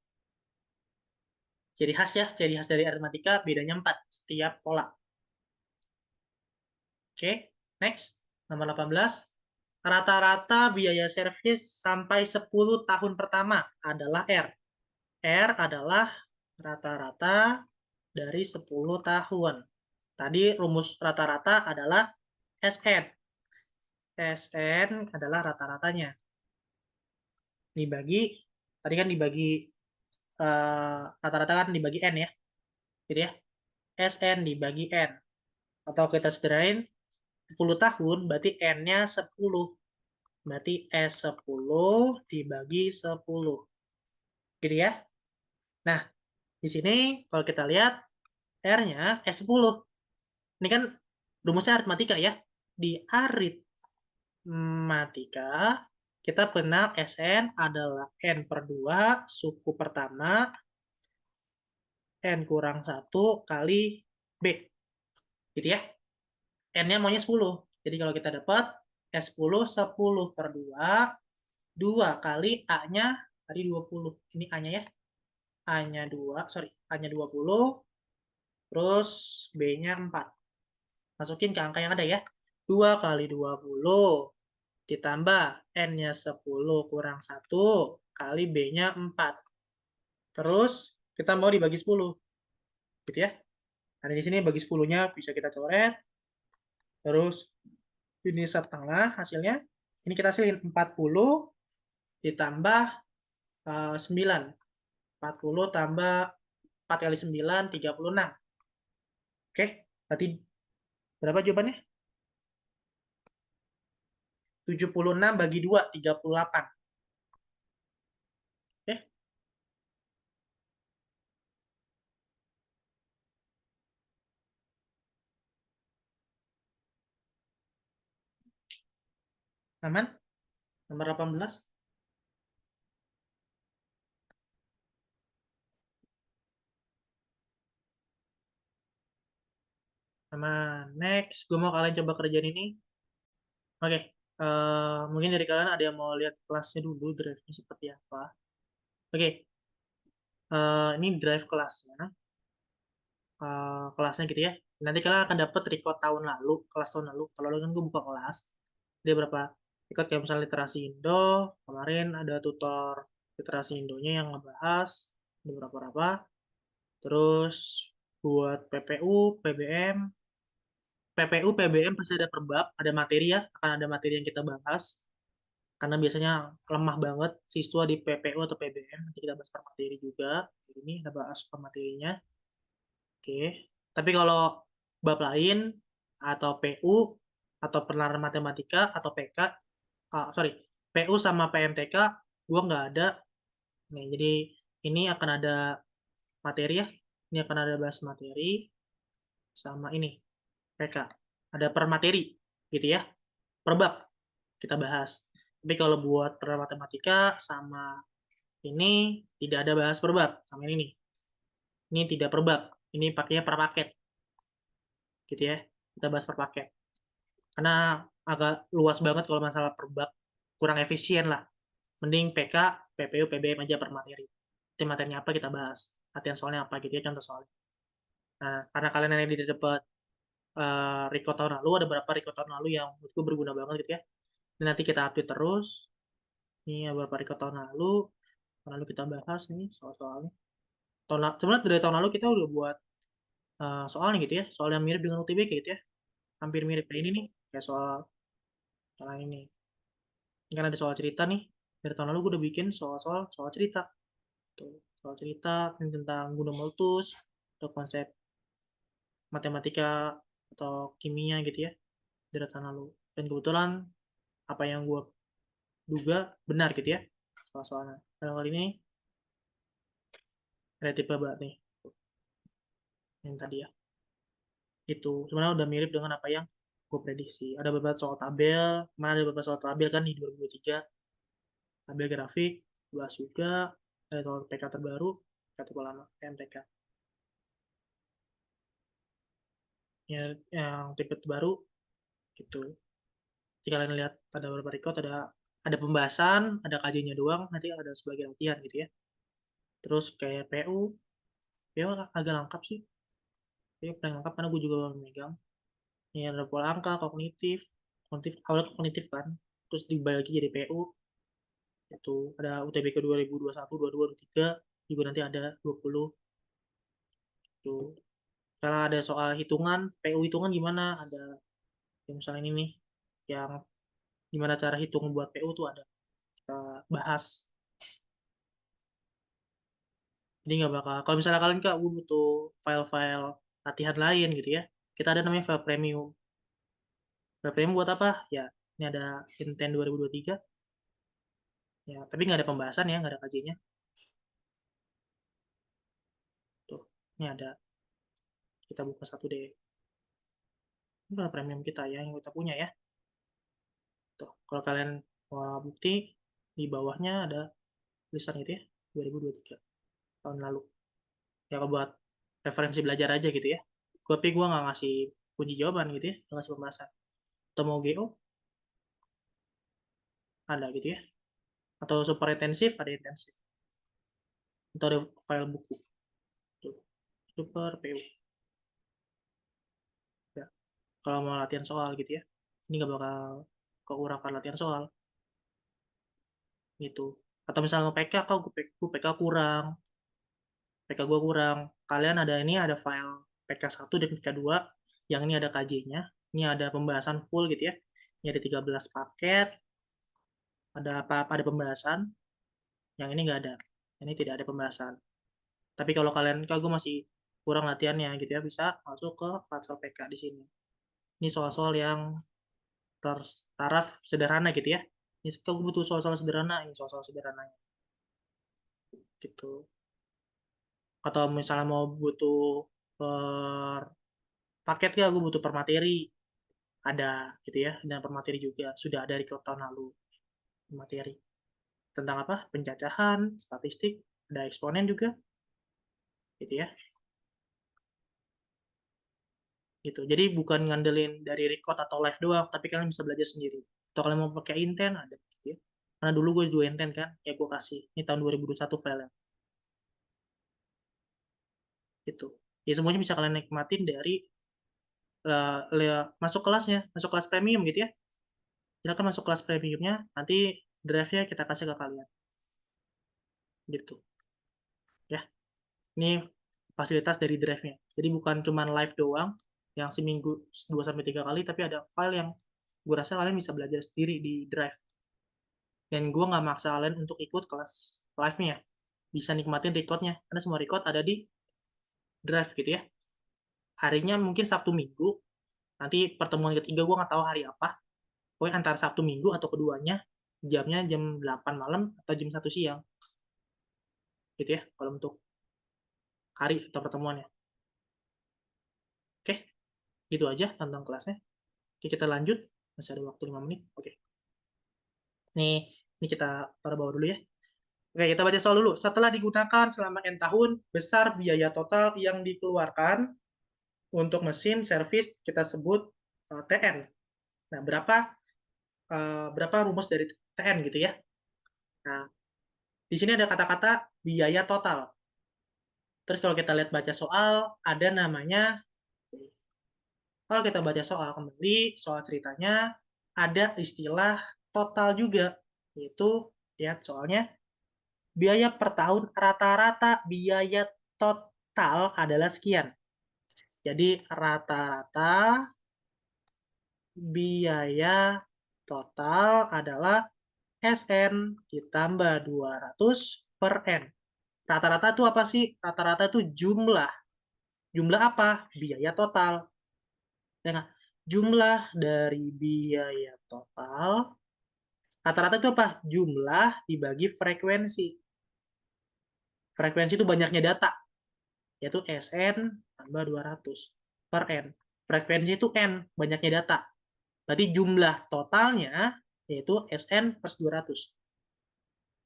Ciri khas ya, ciri khas dari aritmatika bedanya 4 setiap pola. Oke, next. Nomor 18. Rata-rata biaya servis sampai 10 tahun pertama adalah R. R adalah rata-rata dari 10 tahun. Tadi rumus rata-rata adalah SN. SN adalah rata-ratanya. Dibagi, tadi kan dibagi rata-rata kan dibagi N ya. Gitu ya. SN dibagi N. Atau kita sederhanain 10 tahun berarti N-nya 10. Berarti S10 dibagi 10. Gitu ya. Nah, di sini kalau kita lihat R-nya S10. Ini kan rumusnya aritmatika ya. Di aritmatika kita kenal Sn adalah N per 2 suku pertama N kurang 1 kali B. Gitu ya. N-nya maunya 10. Jadi kalau kita dapat S10 10 per 2 2 kali A-nya tadi 20. Ini A-nya ya. A-nya 2, sorry, A-nya 20, terus B-nya 4. Masukin ke angka yang ada ya. 2 kali 20 ditambah N-nya 10 kurang 1 kali B-nya 4. Terus kita mau dibagi 10. Gitu ya. Nah, di sini bagi 10-nya bisa kita coret. Terus ini setengah hasilnya. Ini kita hasilin 40 ditambah 9. 40 tambah 4 kali 9, 36. Oke, berarti berapa jawabannya? 76 bagi 2, 38. Oke, aman? Nomor 18. Aman. Next, gue mau kalian coba kerjaan ini. Oke, mungkin dari kalian ada yang mau lihat kelasnya dulu, drive-nya seperti apa. Oke, ini drive kelasnya. Kelasnya gitu ya. Nanti kalian akan dapat record tahun lalu, kelas tahun lalu. Kalau kan gue buka kelas, dia berapa record kayak misalnya literasi Indo. Kemarin ada tutor literasi Indonya yang ngebahas beberapa. Terus buat PPU, PBM, PPU, PBM pasti ada per bab, ada materi ya, akan ada materi yang kita bahas. Karena biasanya lemah banget siswa di PPU atau PBM, nanti kita bahas per materi juga. Ini kita bahas per materinya. Oke. Tapi kalau bab lain atau PU atau penerapan matematika atau PK, sorry, PU sama PMTK, gua nggak ada. Nih, jadi ini akan ada materi ya. Ini akan ada bahas materi sama ini PK. Ada per materi gitu ya. Per bab kita bahas. Tapi kalau buat per matematika sama ini tidak ada bahas per bab sama ini nih. Ini tidak per bab. Ini pakainya per paket gitu ya. Kita bahas per paket. Karena agak luas banget kalau masalah per bab. Kurang efisien lah. Mending PK, PPU, PBM aja per materi. Jadi materinya apa kita bahas. Latihan soalnya apa gitu ya, contoh soalnya. Nah, karena kalian yang dapat record tahun lalu, ada beberapa record tahun lalu yang menurutku berguna banget gitu ya. Ini nanti kita update terus. Ini ada beberapa record tahun lalu kita bahas nih soal-soalnya. Sebenarnya dari tahun lalu kita udah buat soalnya gitu ya, soal yang mirip dengan UTBK gitu ya. Hampir mirip kayak ini nih, kayak soal ini. Ini kan ada soal cerita nih. Dari tahun lalu gue udah bikin soal cerita. Tuh, soal cerita ini tentang guna meletus, atau konsep matematika atau kimia gitu ya dari tahun lalu. Dan kebetulan apa yang gue duga benar gitu ya soal-soalnya. Dalam kali ini relatif banget nih yang tadi ya. Itu sebenarnya udah mirip dengan apa yang gue prediksi. Ada beberapa soal tabel, mana ada beberapa soal tabel kan di 2023, tabel grafik, bahas juga, ada soal PK terbaru, satu lama, MTK. Yang tipe terbaru gitu. Jika kalian lihat ada beberapa record, ada pembahasan, ada kajiannya doang, nanti ada sebagai latihan gitu ya. Terus kayak PU agak lengkap sih. PU paling lengkap karena gue juga megang. Ini ada pola angka, kognitif, awalnya kognitif kan. Terus dibagi jadi PU. Itu ada UTBK 2021, 22, 23, juga nanti ada 20. Tuh. Kalau ada soal hitungan, PU hitungan gimana? Ada yang misalnya ini nih, yang gimana cara hitung buat PU tuh ada kita bahas. Jadi nggak bakal, kalau misalnya kalian kak, gue butuh file-file latihan lain gitu ya. Kita ada namanya file premium. File premium buat apa? Ya, ini ada Inten 2023. Ya, tapi nggak ada pembahasan ya, nggak ada kajiannya. Tuh, ini ada. Kita buka satu deh. Ini file premium kita ya, yang kita punya ya. Tuh, kalau kalian mau bukti, di bawahnya ada tulisan itu ya, 2023 tahun lalu. Ya kalau buat referensi belajar aja gitu ya. Tapi gue nggak ngasih kunci jawaban gitu ya, nggak ngasih pembahasan. Atau mau GO, ada gitu ya. Atau super intensif, ada intensif. Atau ada file buku. Tuh, super PU. Ya. Kalau mau latihan soal gitu ya. Ini nggak bakal keurakan latihan soal gitu. Atau misalnya PK, gue PK kurang. PK gue kurang. Kalian ada ini, ada file PK1 dan PK2. Yang ini ada KJ-nya. Ini ada pembahasan full gitu ya. Ini ada 13 paket. Ada apa-apa, ada pembahasan. Yang ini nggak ada. Ini tidak ada pembahasan. Tapi kalau kalian, kalau gue masih kurang latihannya gitu ya, bisa masuk ke Patsal PK di sini. Ini soal-soal yang taraf sederhana gitu ya. Ini kalau gue butuh soal-soal sederhana, ini soal-soal sederhananya gitu. Atau misalnya mau butuh per paket ya, gue butuh per materi, ada gitu ya. Dan per materi juga sudah ada record tahun lalu materi tentang apa, pencacahan, statistik, ada eksponen juga gitu ya. Gitu. Jadi bukan ngandelin dari record atau live doang, tapi kalian bisa belajar sendiri. Atau kalian mau pakai Inten ada gitu ya. Karena dulu gue juga Inten kan, ya gue kasih. Ini tahun 2021 file gitu. Ya semuanya bisa kalian nikmatin dari masuk kelasnya, masuk kelas premium gitu ya. Silakan masuk kelas premiumnya, nanti drive-nya kita kasih ke kalian. Gitu. Ya. Ini fasilitas dari drive-nya. Jadi bukan cuma live doang, yang seminggu 2-3 kali, tapi ada file yang gue rasa kalian bisa belajar sendiri di drive. Dan gue nggak maksa kalian untuk ikut kelas live-nya. Bisa nikmatin record-nya. Karena semua record ada di drive gitu ya. Harinya mungkin Sabtu Minggu. Nanti pertemuan ketiga gue nggak tahu hari apa. Pokoknya antara Sabtu Minggu atau keduanya. Jamnya jam 8 malam atau jam 1 siang. Gitu ya. Kalau untuk hari atau pertemuannya. Oke. Gitu aja tentang kelasnya. Oke, kita lanjut. Masih ada waktu 5 menit. Oke. Ini kita taruh bawah dulu ya. Oke, kita baca soal dulu. Setelah digunakan selama N tahun, besar biaya total yang dikeluarkan untuk mesin servis kita sebut TN. Nah, berapa rumus dari TN gitu ya. Nah, di sini ada kata-kata biaya total. Terus kalau kita lihat baca soal, ada namanya, kalau kita baca soal kembali, soal ceritanya, ada istilah total juga. Yaitu, lihat soalnya, biaya per tahun rata-rata biaya total adalah sekian. Jadi rata-rata biaya total adalah SN ditambah 200 per N. Rata-rata itu apa sih? Rata-rata itu jumlah. Jumlah apa? Biaya total. Ya, jumlah dari biaya total. Rata-rata itu apa? Jumlah dibagi frekuensi. Frekuensi itu banyaknya data, yaitu SN tambah 200 per N. Frekuensi itu N, banyaknya data. Berarti jumlah totalnya yaitu SN plus 200.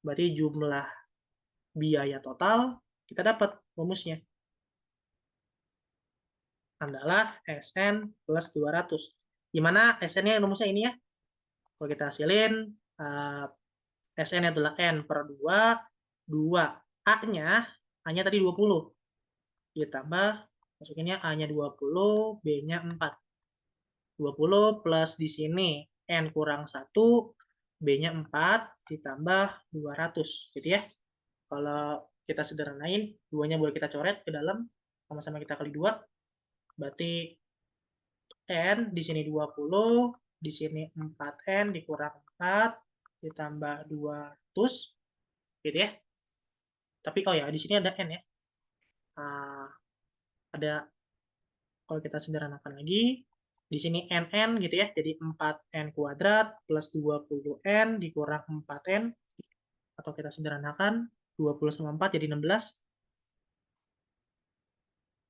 Berarti jumlah biaya total kita dapat rumusnya adalah SN plus 200. Gimana SN-nya rumusnya ini ya? Kalau kita hasilin SN adalah N per 2, 2 A-nya tadi 20. Ditambah, masukinnya A-nya 20, B-nya 4. 20 plus di sini N kurang 1, B-nya 4, ditambah 200. Gitu ya. Kalau kita sederhanain, 2-nya boleh kita coret ke dalam, sama-sama kita kali 2. Berarti N di sini 20, di sini 4N dikurang 4, ditambah 200. Gitu ya. Tapi, oh ya, di sini ada N ya. Ada, kalau kita sederhanakan lagi, di sini NN gitu ya, jadi 4N kuadrat plus 20N dikurang 4N, atau kita sederhanakan, 20 sama 4 jadi 16,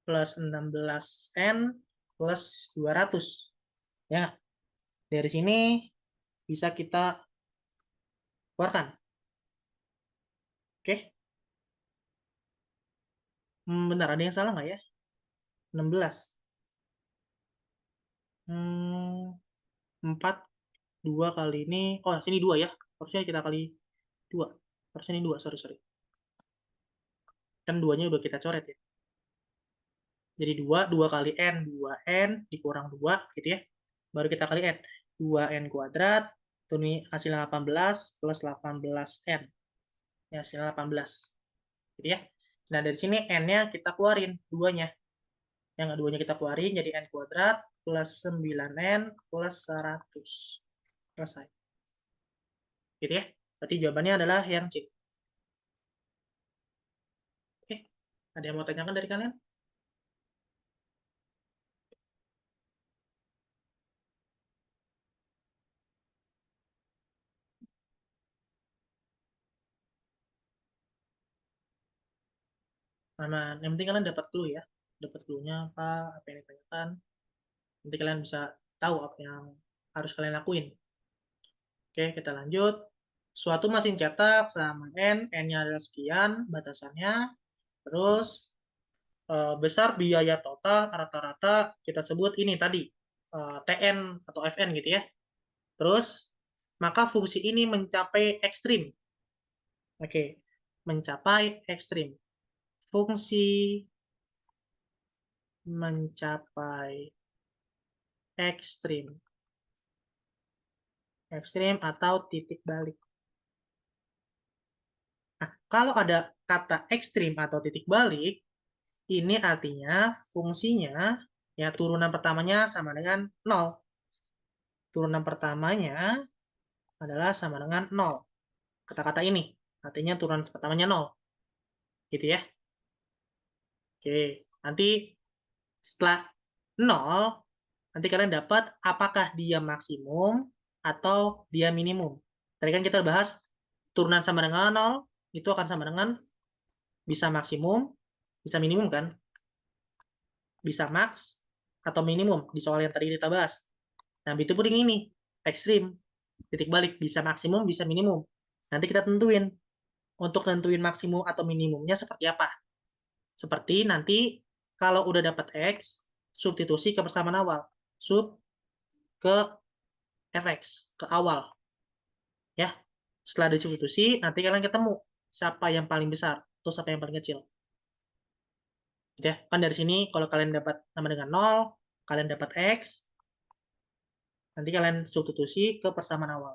plus 16N plus 200. Ya, dari sini bisa kita keluarkan. Oke, benar, ada yang salah nggak ya? 16. 4, 2 kali ini, oh sini 2 ya, harusnya kita kali 2. Harusnya ini 2, sorry. Kan 2-nya udah kita coret ya. Jadi 2 kali N, 2N dikurang 2 gitu ya. Baru kita kali N. 2N kuadrat, itu nih hasilnya 18 plus 18N. Ini hasilnya 18. Gitu ya. Nah, dari sini N-nya kita keluarin, 2-nya. Yang keduanya kita keluarin jadi N kuadrat plus 9N plus 100. Selesai. Gitu ya. Berarti jawabannya adalah yang C. Oke. Ada yang mau tanyakan dari kalian? Mana, yang penting kalian dapat clue ya. Dapat clue-nya apa yang ditanyakan. Nanti kalian bisa tahu apa yang harus kalian lakuin. Oke, kita lanjut. Suatu mesin cetak sama N, N-nya adalah sekian, batasannya. Terus, besar biaya total rata-rata kita sebut ini tadi, TN atau FN gitu ya. Terus, maka fungsi ini mencapai ekstrim. Oke, mencapai ekstrim. Fungsi mencapai ekstrim. Ekstrim atau titik balik. Nah, kalau ada kata ekstrim atau titik balik, ini artinya fungsinya, ya turunan pertamanya sama dengan 0. Turunan pertamanya adalah sama dengan 0. Kata-kata ini, artinya turunan pertamanya 0. Gitu ya. Oke, nanti setelah 0, nanti kalian dapat apakah dia maksimum atau dia minimum. Tadi kan kita bahas turunan sama dengan 0, itu akan sama dengan bisa maksimum, bisa minimum kan? Bisa max atau minimum di soal yang tadi kita bahas. Nah, begitu pun ini ekstrim, titik balik bisa maksimum, bisa minimum. Nanti kita tentuin untuk nentuin maksimum atau minimumnya seperti apa. Seperti nanti kalau udah dapat X, substitusi ke persamaan awal. Sub ke Fx, ke awal. Ya, setelah disubstitusi, nanti kalian ketemu siapa yang paling besar, atau siapa yang paling kecil. Gitu ya. Kan dari sini, kalau kalian dapat sama dengan 0, kalian dapat X, nanti kalian substitusi ke persamaan awal.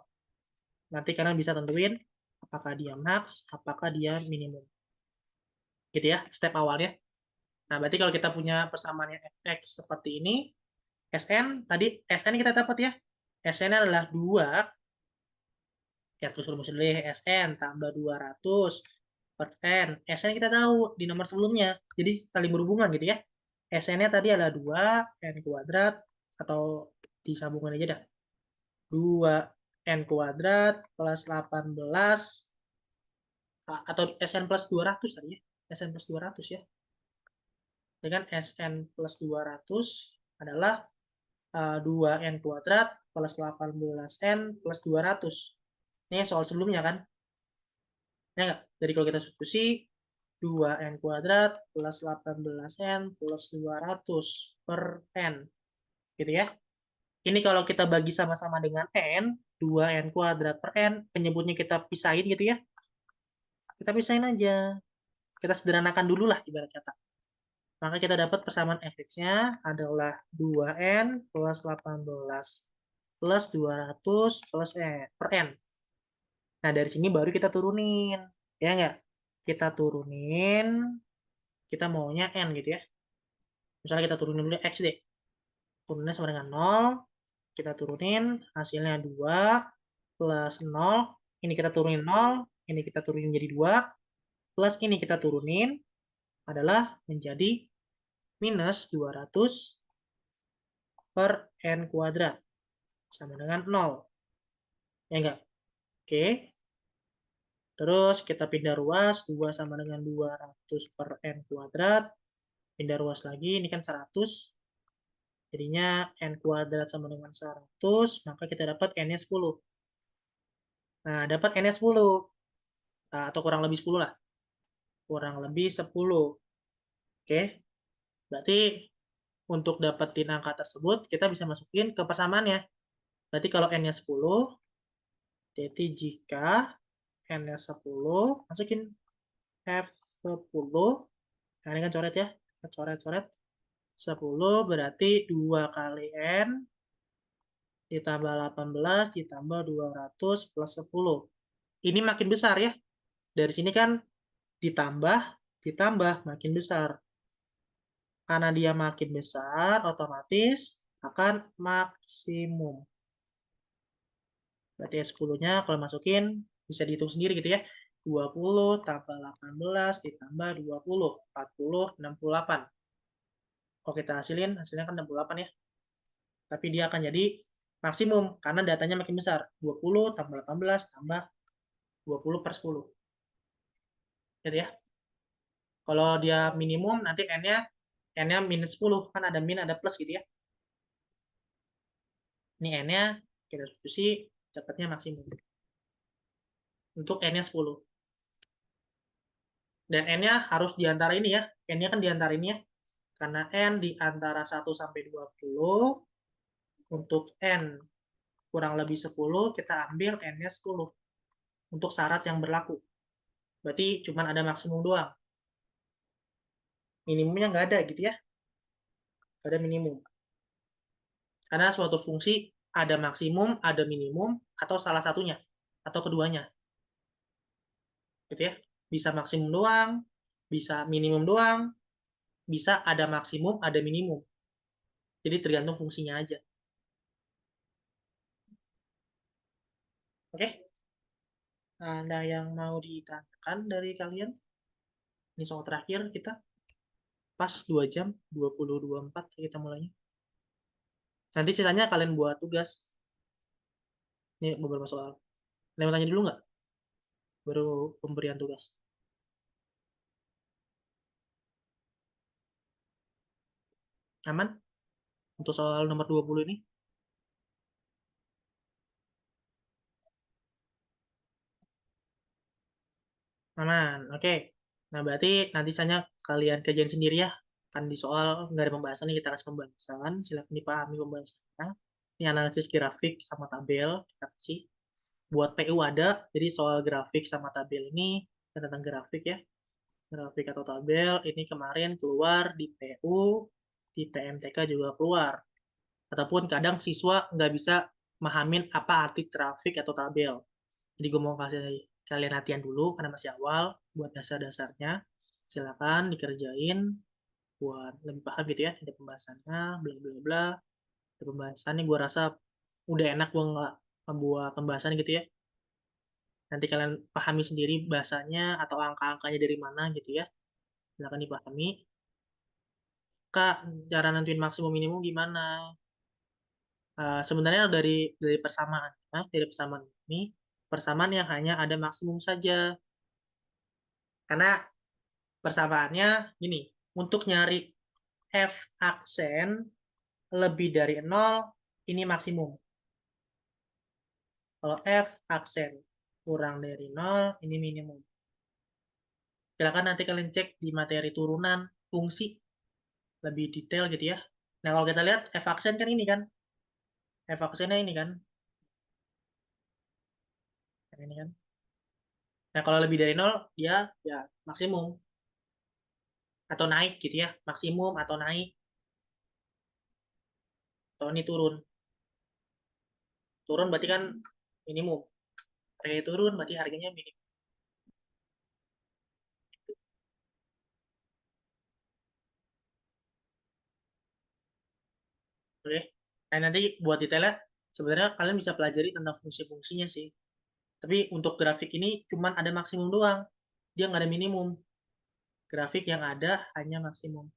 Nanti kalian bisa tentuin apakah dia max, apakah dia minimum. Gitu ya, step awalnya. Nah, berarti kalau kita punya persamaan yang fx seperti ini, Sn, tadi Sn kita dapat ya. Sn adalah 2, ya terus rumus dulu ya, Sn tambah 200 per N. Sn kita tahu di nomor sebelumnya, jadi saling berhubungan gitu ya. Sn-nya tadi adalah 2, N kuadrat, atau disambungkan aja dah. 2N kuadrat plus 18, atau Sn plus 200 tadi ya. Sn plus 200 ya. Dengan Sn plus 200 adalah 2N kuadrat plus 18N plus 200. Ini soal sebelumnya kan? Ya enggak? Jadi kalau kita substitusi 2N kuadrat plus 18N plus 200 per N. Gitu ya. Ini kalau kita bagi sama-sama dengan N, 2N kuadrat per N, penyebutnya kita pisahin gitu ya. Kita pisahin aja. Kita sederhanakan dulu lah ibarat kata. Maka kita dapat persamaan fx-nya adalah 2n plus 18 plus 200 plus per n. Nah, dari sini baru kita turunin. Ya nggak? Kita turunin, kita maunya n gitu ya. Misalnya kita turunin dulu x deh. Turunnya sama dengan 0. Kita turunin, hasilnya 2 plus 0. Ini kita turunin 0. Ini kita turunin jadi 2. Plus ini kita turunin adalah menjadi minus 200 per n kuadrat. Sama dengan 0. Ya enggak? Oke. Terus kita pindah ruas, 2 sama dengan 200 per n kuadrat. Pindah ruas lagi, ini kan 100. Jadinya n kuadrat sama dengan 100, maka kita dapat n-nya 10. Nah, dapat n-nya 10. Nah, atau kurang lebih 10 lah. Kurang lebih 10. Oke. Berarti untuk dapetin angka tersebut, kita bisa masukin ke persamaannya. Berarti kalau n-nya 10, jadi jika n-nya 10, masukin F10. Nah, ini kan coret ya. Coret-coret. 10 berarti 2 kali N ditambah 18 ditambah 200 plus 10. Ini makin besar ya. Dari sini kan ditambah makin besar. Karena dia makin besar, otomatis akan maksimum. Berarti S10-nya kalau masukin bisa dihitung sendiri gitu ya. 20 tambah 18 ditambah 20, 40, 68. Kalau kita hasilnya kan 68 ya. Tapi dia akan jadi maksimum karena datanya makin besar. 20 tambah 18 tambah 20 per 10. Gitu ya. Kalau dia minimum nanti n-nya minus 10. Kan ada min ada plus gitu ya. Ini n-nya kita substitusi dapatnya maksimum. Untuk n-nya 10. Dan n-nya harus diantara ini ya. N-nya kan diantara ini ya. Karena n diantara 1 sampai 20. Untuk n kurang lebih 10, kita ambil n-nya 10. Untuk syarat yang berlaku. Berarti cuma ada maksimum doang. Minimumnya nggak ada gitu ya. Ada minimum. Karena suatu fungsi ada maksimum, ada minimum, atau salah satunya. Atau keduanya. Gitu ya. Bisa maksimum doang, bisa minimum doang, bisa ada maksimum, ada minimum. Jadi tergantung fungsinya aja. Oke? Ada yang mau ditanyakan dari kalian? Ini soal terakhir kita. Pas 2 jam, 20.24 kita mulainya. Nanti sisanya kalian buat tugas. Ini beberapa soal. Ada yang mau tanya dulu nggak? Baru pemberian tugas. Aman? Untuk soal nomor 20 ini? Aman, oke. Nah, berarti nanti saja kalian kerjain sendiri ya. Kan di soal nggak ada pembahasan, nih kita kasih pembahasan. Silakan dipahami pembahasannya. Ini analisis grafik sama tabel. Kita kasih. Buat PU ada, jadi soal grafik sama tabel ini tentang grafik ya. Grafik atau tabel ini kemarin keluar di PU, di PMTK juga keluar. Ataupun kadang siswa nggak bisa memahamin apa arti grafik atau tabel. Jadi gue mau kasih kalian latihan dulu karena masih awal buat dasar-dasarnya. Silakan dikerjain buat lebih paham gitu ya. Ada pembahasannya, bla bla bla. Ada pembahasannya gue rasa udah enak gue nggak membuat pembahasan gitu ya. Nanti kalian pahami sendiri bahasanya atau angka-angkanya dari mana gitu ya. Silakan dipahami. Kak, cara nentuin maksimum minimum gimana? Sebenarnya dari persamaan, dari persamaan ini, persamaan yang hanya ada maksimum saja. Karena persamaannya gini, untuk nyari F aksen lebih dari 0, ini maksimum. Kalau F aksen kurang dari 0, ini minimum. Silakan nanti kalian cek di materi turunan fungsi lebih detail gitu ya. Nah, kalau kita lihat F aksen kan ini kan. F aksennya ini kan. Ini kan. Nah, kalau lebih dari 0, dia ya maksimum. atau naik gitu ya, maksimum atau naik, atau ini turun. Turun berarti kan minimum. Harganya turun berarti harganya minimum. Oke. Nah, nanti buat detailnya sebenarnya kalian bisa pelajari tentang fungsi-fungsinya sih. Tapi untuk grafik ini cuman ada maksimum doang. Dia nggak ada minimum. Grafik yang ada hanya maksimum.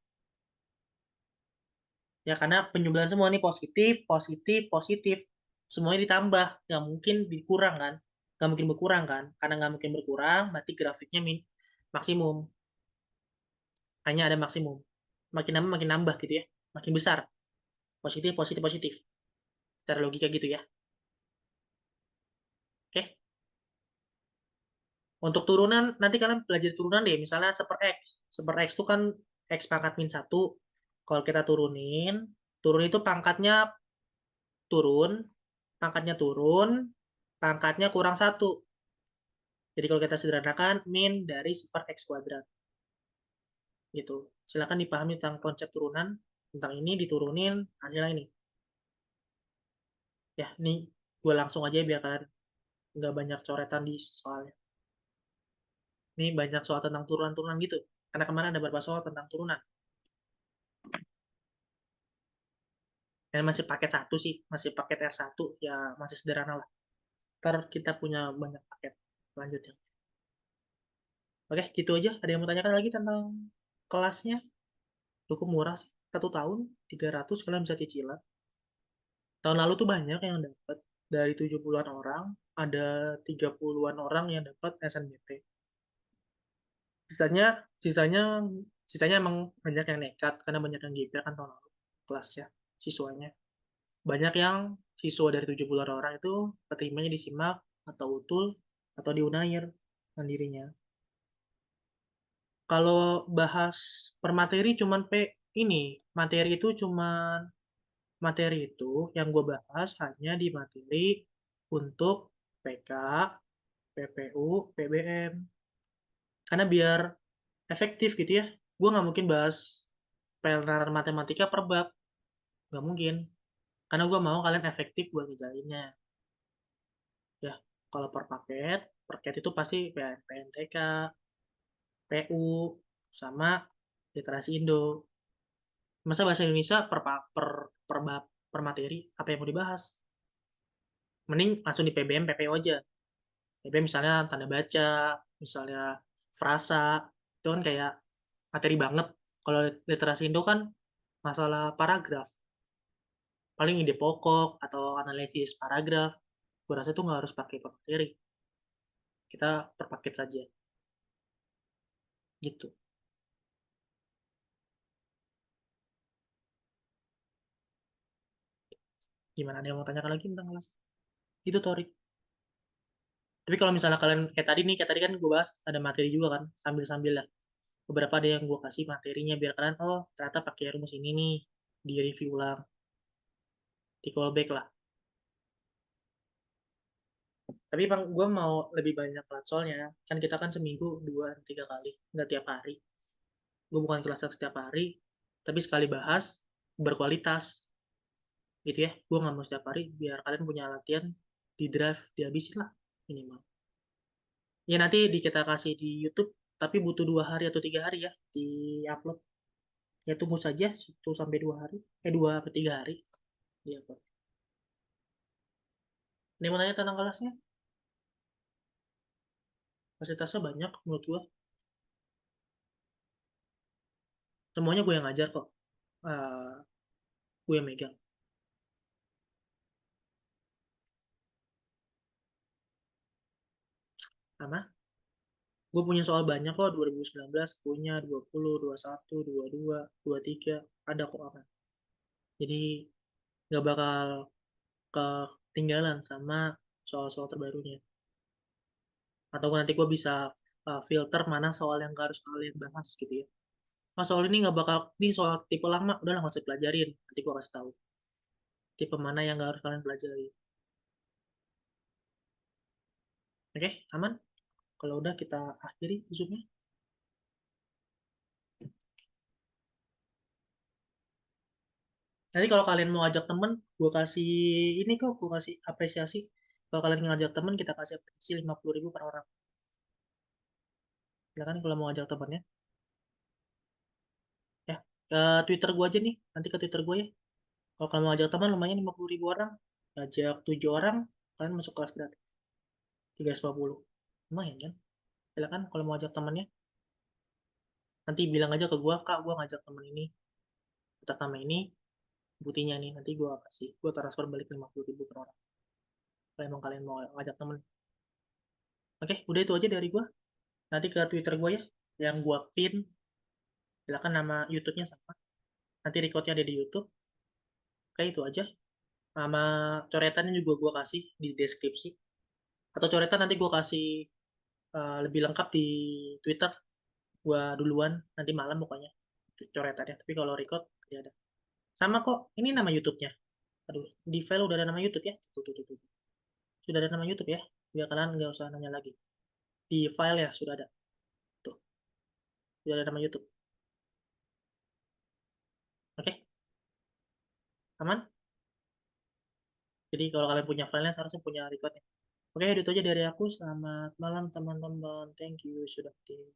Ya karena penjumlahan semua ini positif, positif, positif. Semuanya ditambah. Nggak mungkin dikurang kan. Nggak mungkin berkurang kan. Karena nggak mungkin berkurang, berarti grafiknya maksimum. Hanya ada maksimum. Makin nambah gitu ya. Makin besar. Positif, positif, positif. Secara logika gitu ya. Oke. Untuk turunan, nanti kalian belajar turunan deh. Misalnya super X. Super X itu kan X pangkat min 1. Kalau kita turunin, turun itu turun, pangkatnya turun, pangkatnya kurang 1. Jadi kalau kita sederhanakan, min dari super X kuadrat. Gitu. Silakan dipahami tentang konsep turunan. Tentang ini diturunin, hasilnya ini. Ya, ini gue langsung aja biar kalian nggak banyak coretan di soalnya. Ini banyak soal tentang turunan-turunan gitu. Karena kemarin ada beberapa soal tentang turunan. Dan masih paket satu sih, masih paket R1, ya masih sederhana lah. Ntar kita punya banyak paket selanjutnya. Oke, gitu aja. Ada yang mau tanyakan lagi tentang kelasnya? Cukup murah sih. 1 tahun, 300 kalian bisa cicilan. Tahun lalu tuh banyak yang dapat. Dari 70-an orang, ada 30-an orang yang dapat SNBP. Sisanya, sisanya, sisanya emang banyak yang nekat, karena banyak yang GPR kan tahun lalu kelasnya, siswanya. Banyak yang siswa dari 70 orang itu keterimanya di SIMAK atau UTUL atau di UNAIR mandirinya. Kalau bahas per materi cuman ini, materi itu cuman materi itu yang gue bahas hanya di materi untuk PK, PPU, PBM. Karena biar efektif gitu ya. Gue nggak mungkin bahas pelajaran matematika per bab. Nggak mungkin. Karena gue mau kalian efektif buat ngejalinnya. Ya, kalau per paket itu pasti PNTK, PU, sama literasi Indo. Masa bahasa Indonesia per materi, apa yang mau dibahas? Mending langsung di PBM, PPO aja. PBM misalnya tanda baca, misalnya frasa, itu kan kayak materi banget. Kalau literasi Indo kan masalah paragraf. Paling ide pokok atau analisis paragraf. Gue rasa itu nggak harus pakai per materi. Kita per paket saja. Gitu. Gimana? Ada yang mau tanyakan lagi tentang kelas? Itu Tori. Tapi kalau misalnya kalian kayak tadi kan gue bahas ada materi juga kan, sambil-sambil lah. Beberapa ada yang gue kasih materinya biar kalian, oh ternyata pakai rumus ini nih, di review ulang, di callback lah. Tapi bang, gue mau lebih banyak kelas soalnya, kan kita kan seminggu 2 3 kali, nggak tiap hari. Gue bukan kelas setiap hari, tapi sekali bahas, berkualitas, gitu ya. Gue nggak mau setiap hari, biar kalian punya latihan, di drive, dihabisin lah, minimal. Ya nanti kita kasih di YouTube, tapi butuh 2 hari atau 3 hari ya di upload. Ya tunggu saja 1 sampai 2 hari, 2 sampai 3 hari di upload. Ini mau nanya tentang kelasnya? Fasilitasnya banyak menurut gua. Semuanya gue yang ngajar kok. Eh, gue yang megang. Sama. Gue punya soal banyak kok. 2019 punya 20, 21, 22, 23. Ada kok aman. Jadi nggak bakal ketinggalan sama soal-soal terbarunya. Atau nanti gue bisa filter mana soal yang harus kalian bahas gitu ya. Mas soal ini nggak bakal, ini soal tipe lama, udah lah nggak usah pelajarin. Nanti gue kasih tahu. Tipe mana yang nggak harus kalian pelajari. Oke, aman? Kalau udah kita akhiri Zoom-nya. Nanti kalau kalian mau ajak temen, gue kasih ini kok, gue kasih apresiasi. Kalau kalian ngajak temen, kita kasih apresiasi 50.000 per orang. Silakan kalau mau ajak temennya. Ya, ke Twitter gue aja nih. Nanti ke Twitter gue ya. Kalau kalian mau ajak teman, lumayan 50.000 orang. Ajak 7 orang, kalian masuk kelas gratis. 350. Lumayan kan? Silakan kalau mau ajak temannya. Nanti bilang aja ke gue, Kak, gue ngajak temen ini. Atas nama ini, buktinya nih. Nanti gue kasih. Gue transfer balik 50.000 per orang. Kalau emang kalian mau ngajak temen. Oke, udah itu aja dari gue. Nanti ke Twitter gue ya. Yang gue pin. Silakan nama YouTube-nya sama. Nanti recordnya ada di YouTube. Kayak itu aja. Nama coretannya juga gue kasih di deskripsi. Atau coretan nanti gue kasih lebih lengkap di Twitter. Gue duluan, nanti malam pokoknya. Coretannya. Tapi kalau record, tidak ada. Sama kok, ini nama YouTube-nya. Aduh, di file udah ada nama YouTube ya. Tuh, tuh, tuh, tuh. Sudah ada nama YouTube ya. Biar kalian nggak usah nanya lagi. Di file ya, sudah ada. Tuh, sudah ada nama YouTube. Oke, aman? Jadi kalau kalian punya filenya, seharusnya punya recordnya. Oke, itu aja dari aku. Selamat malam teman-teman. Thank you sudah hadir.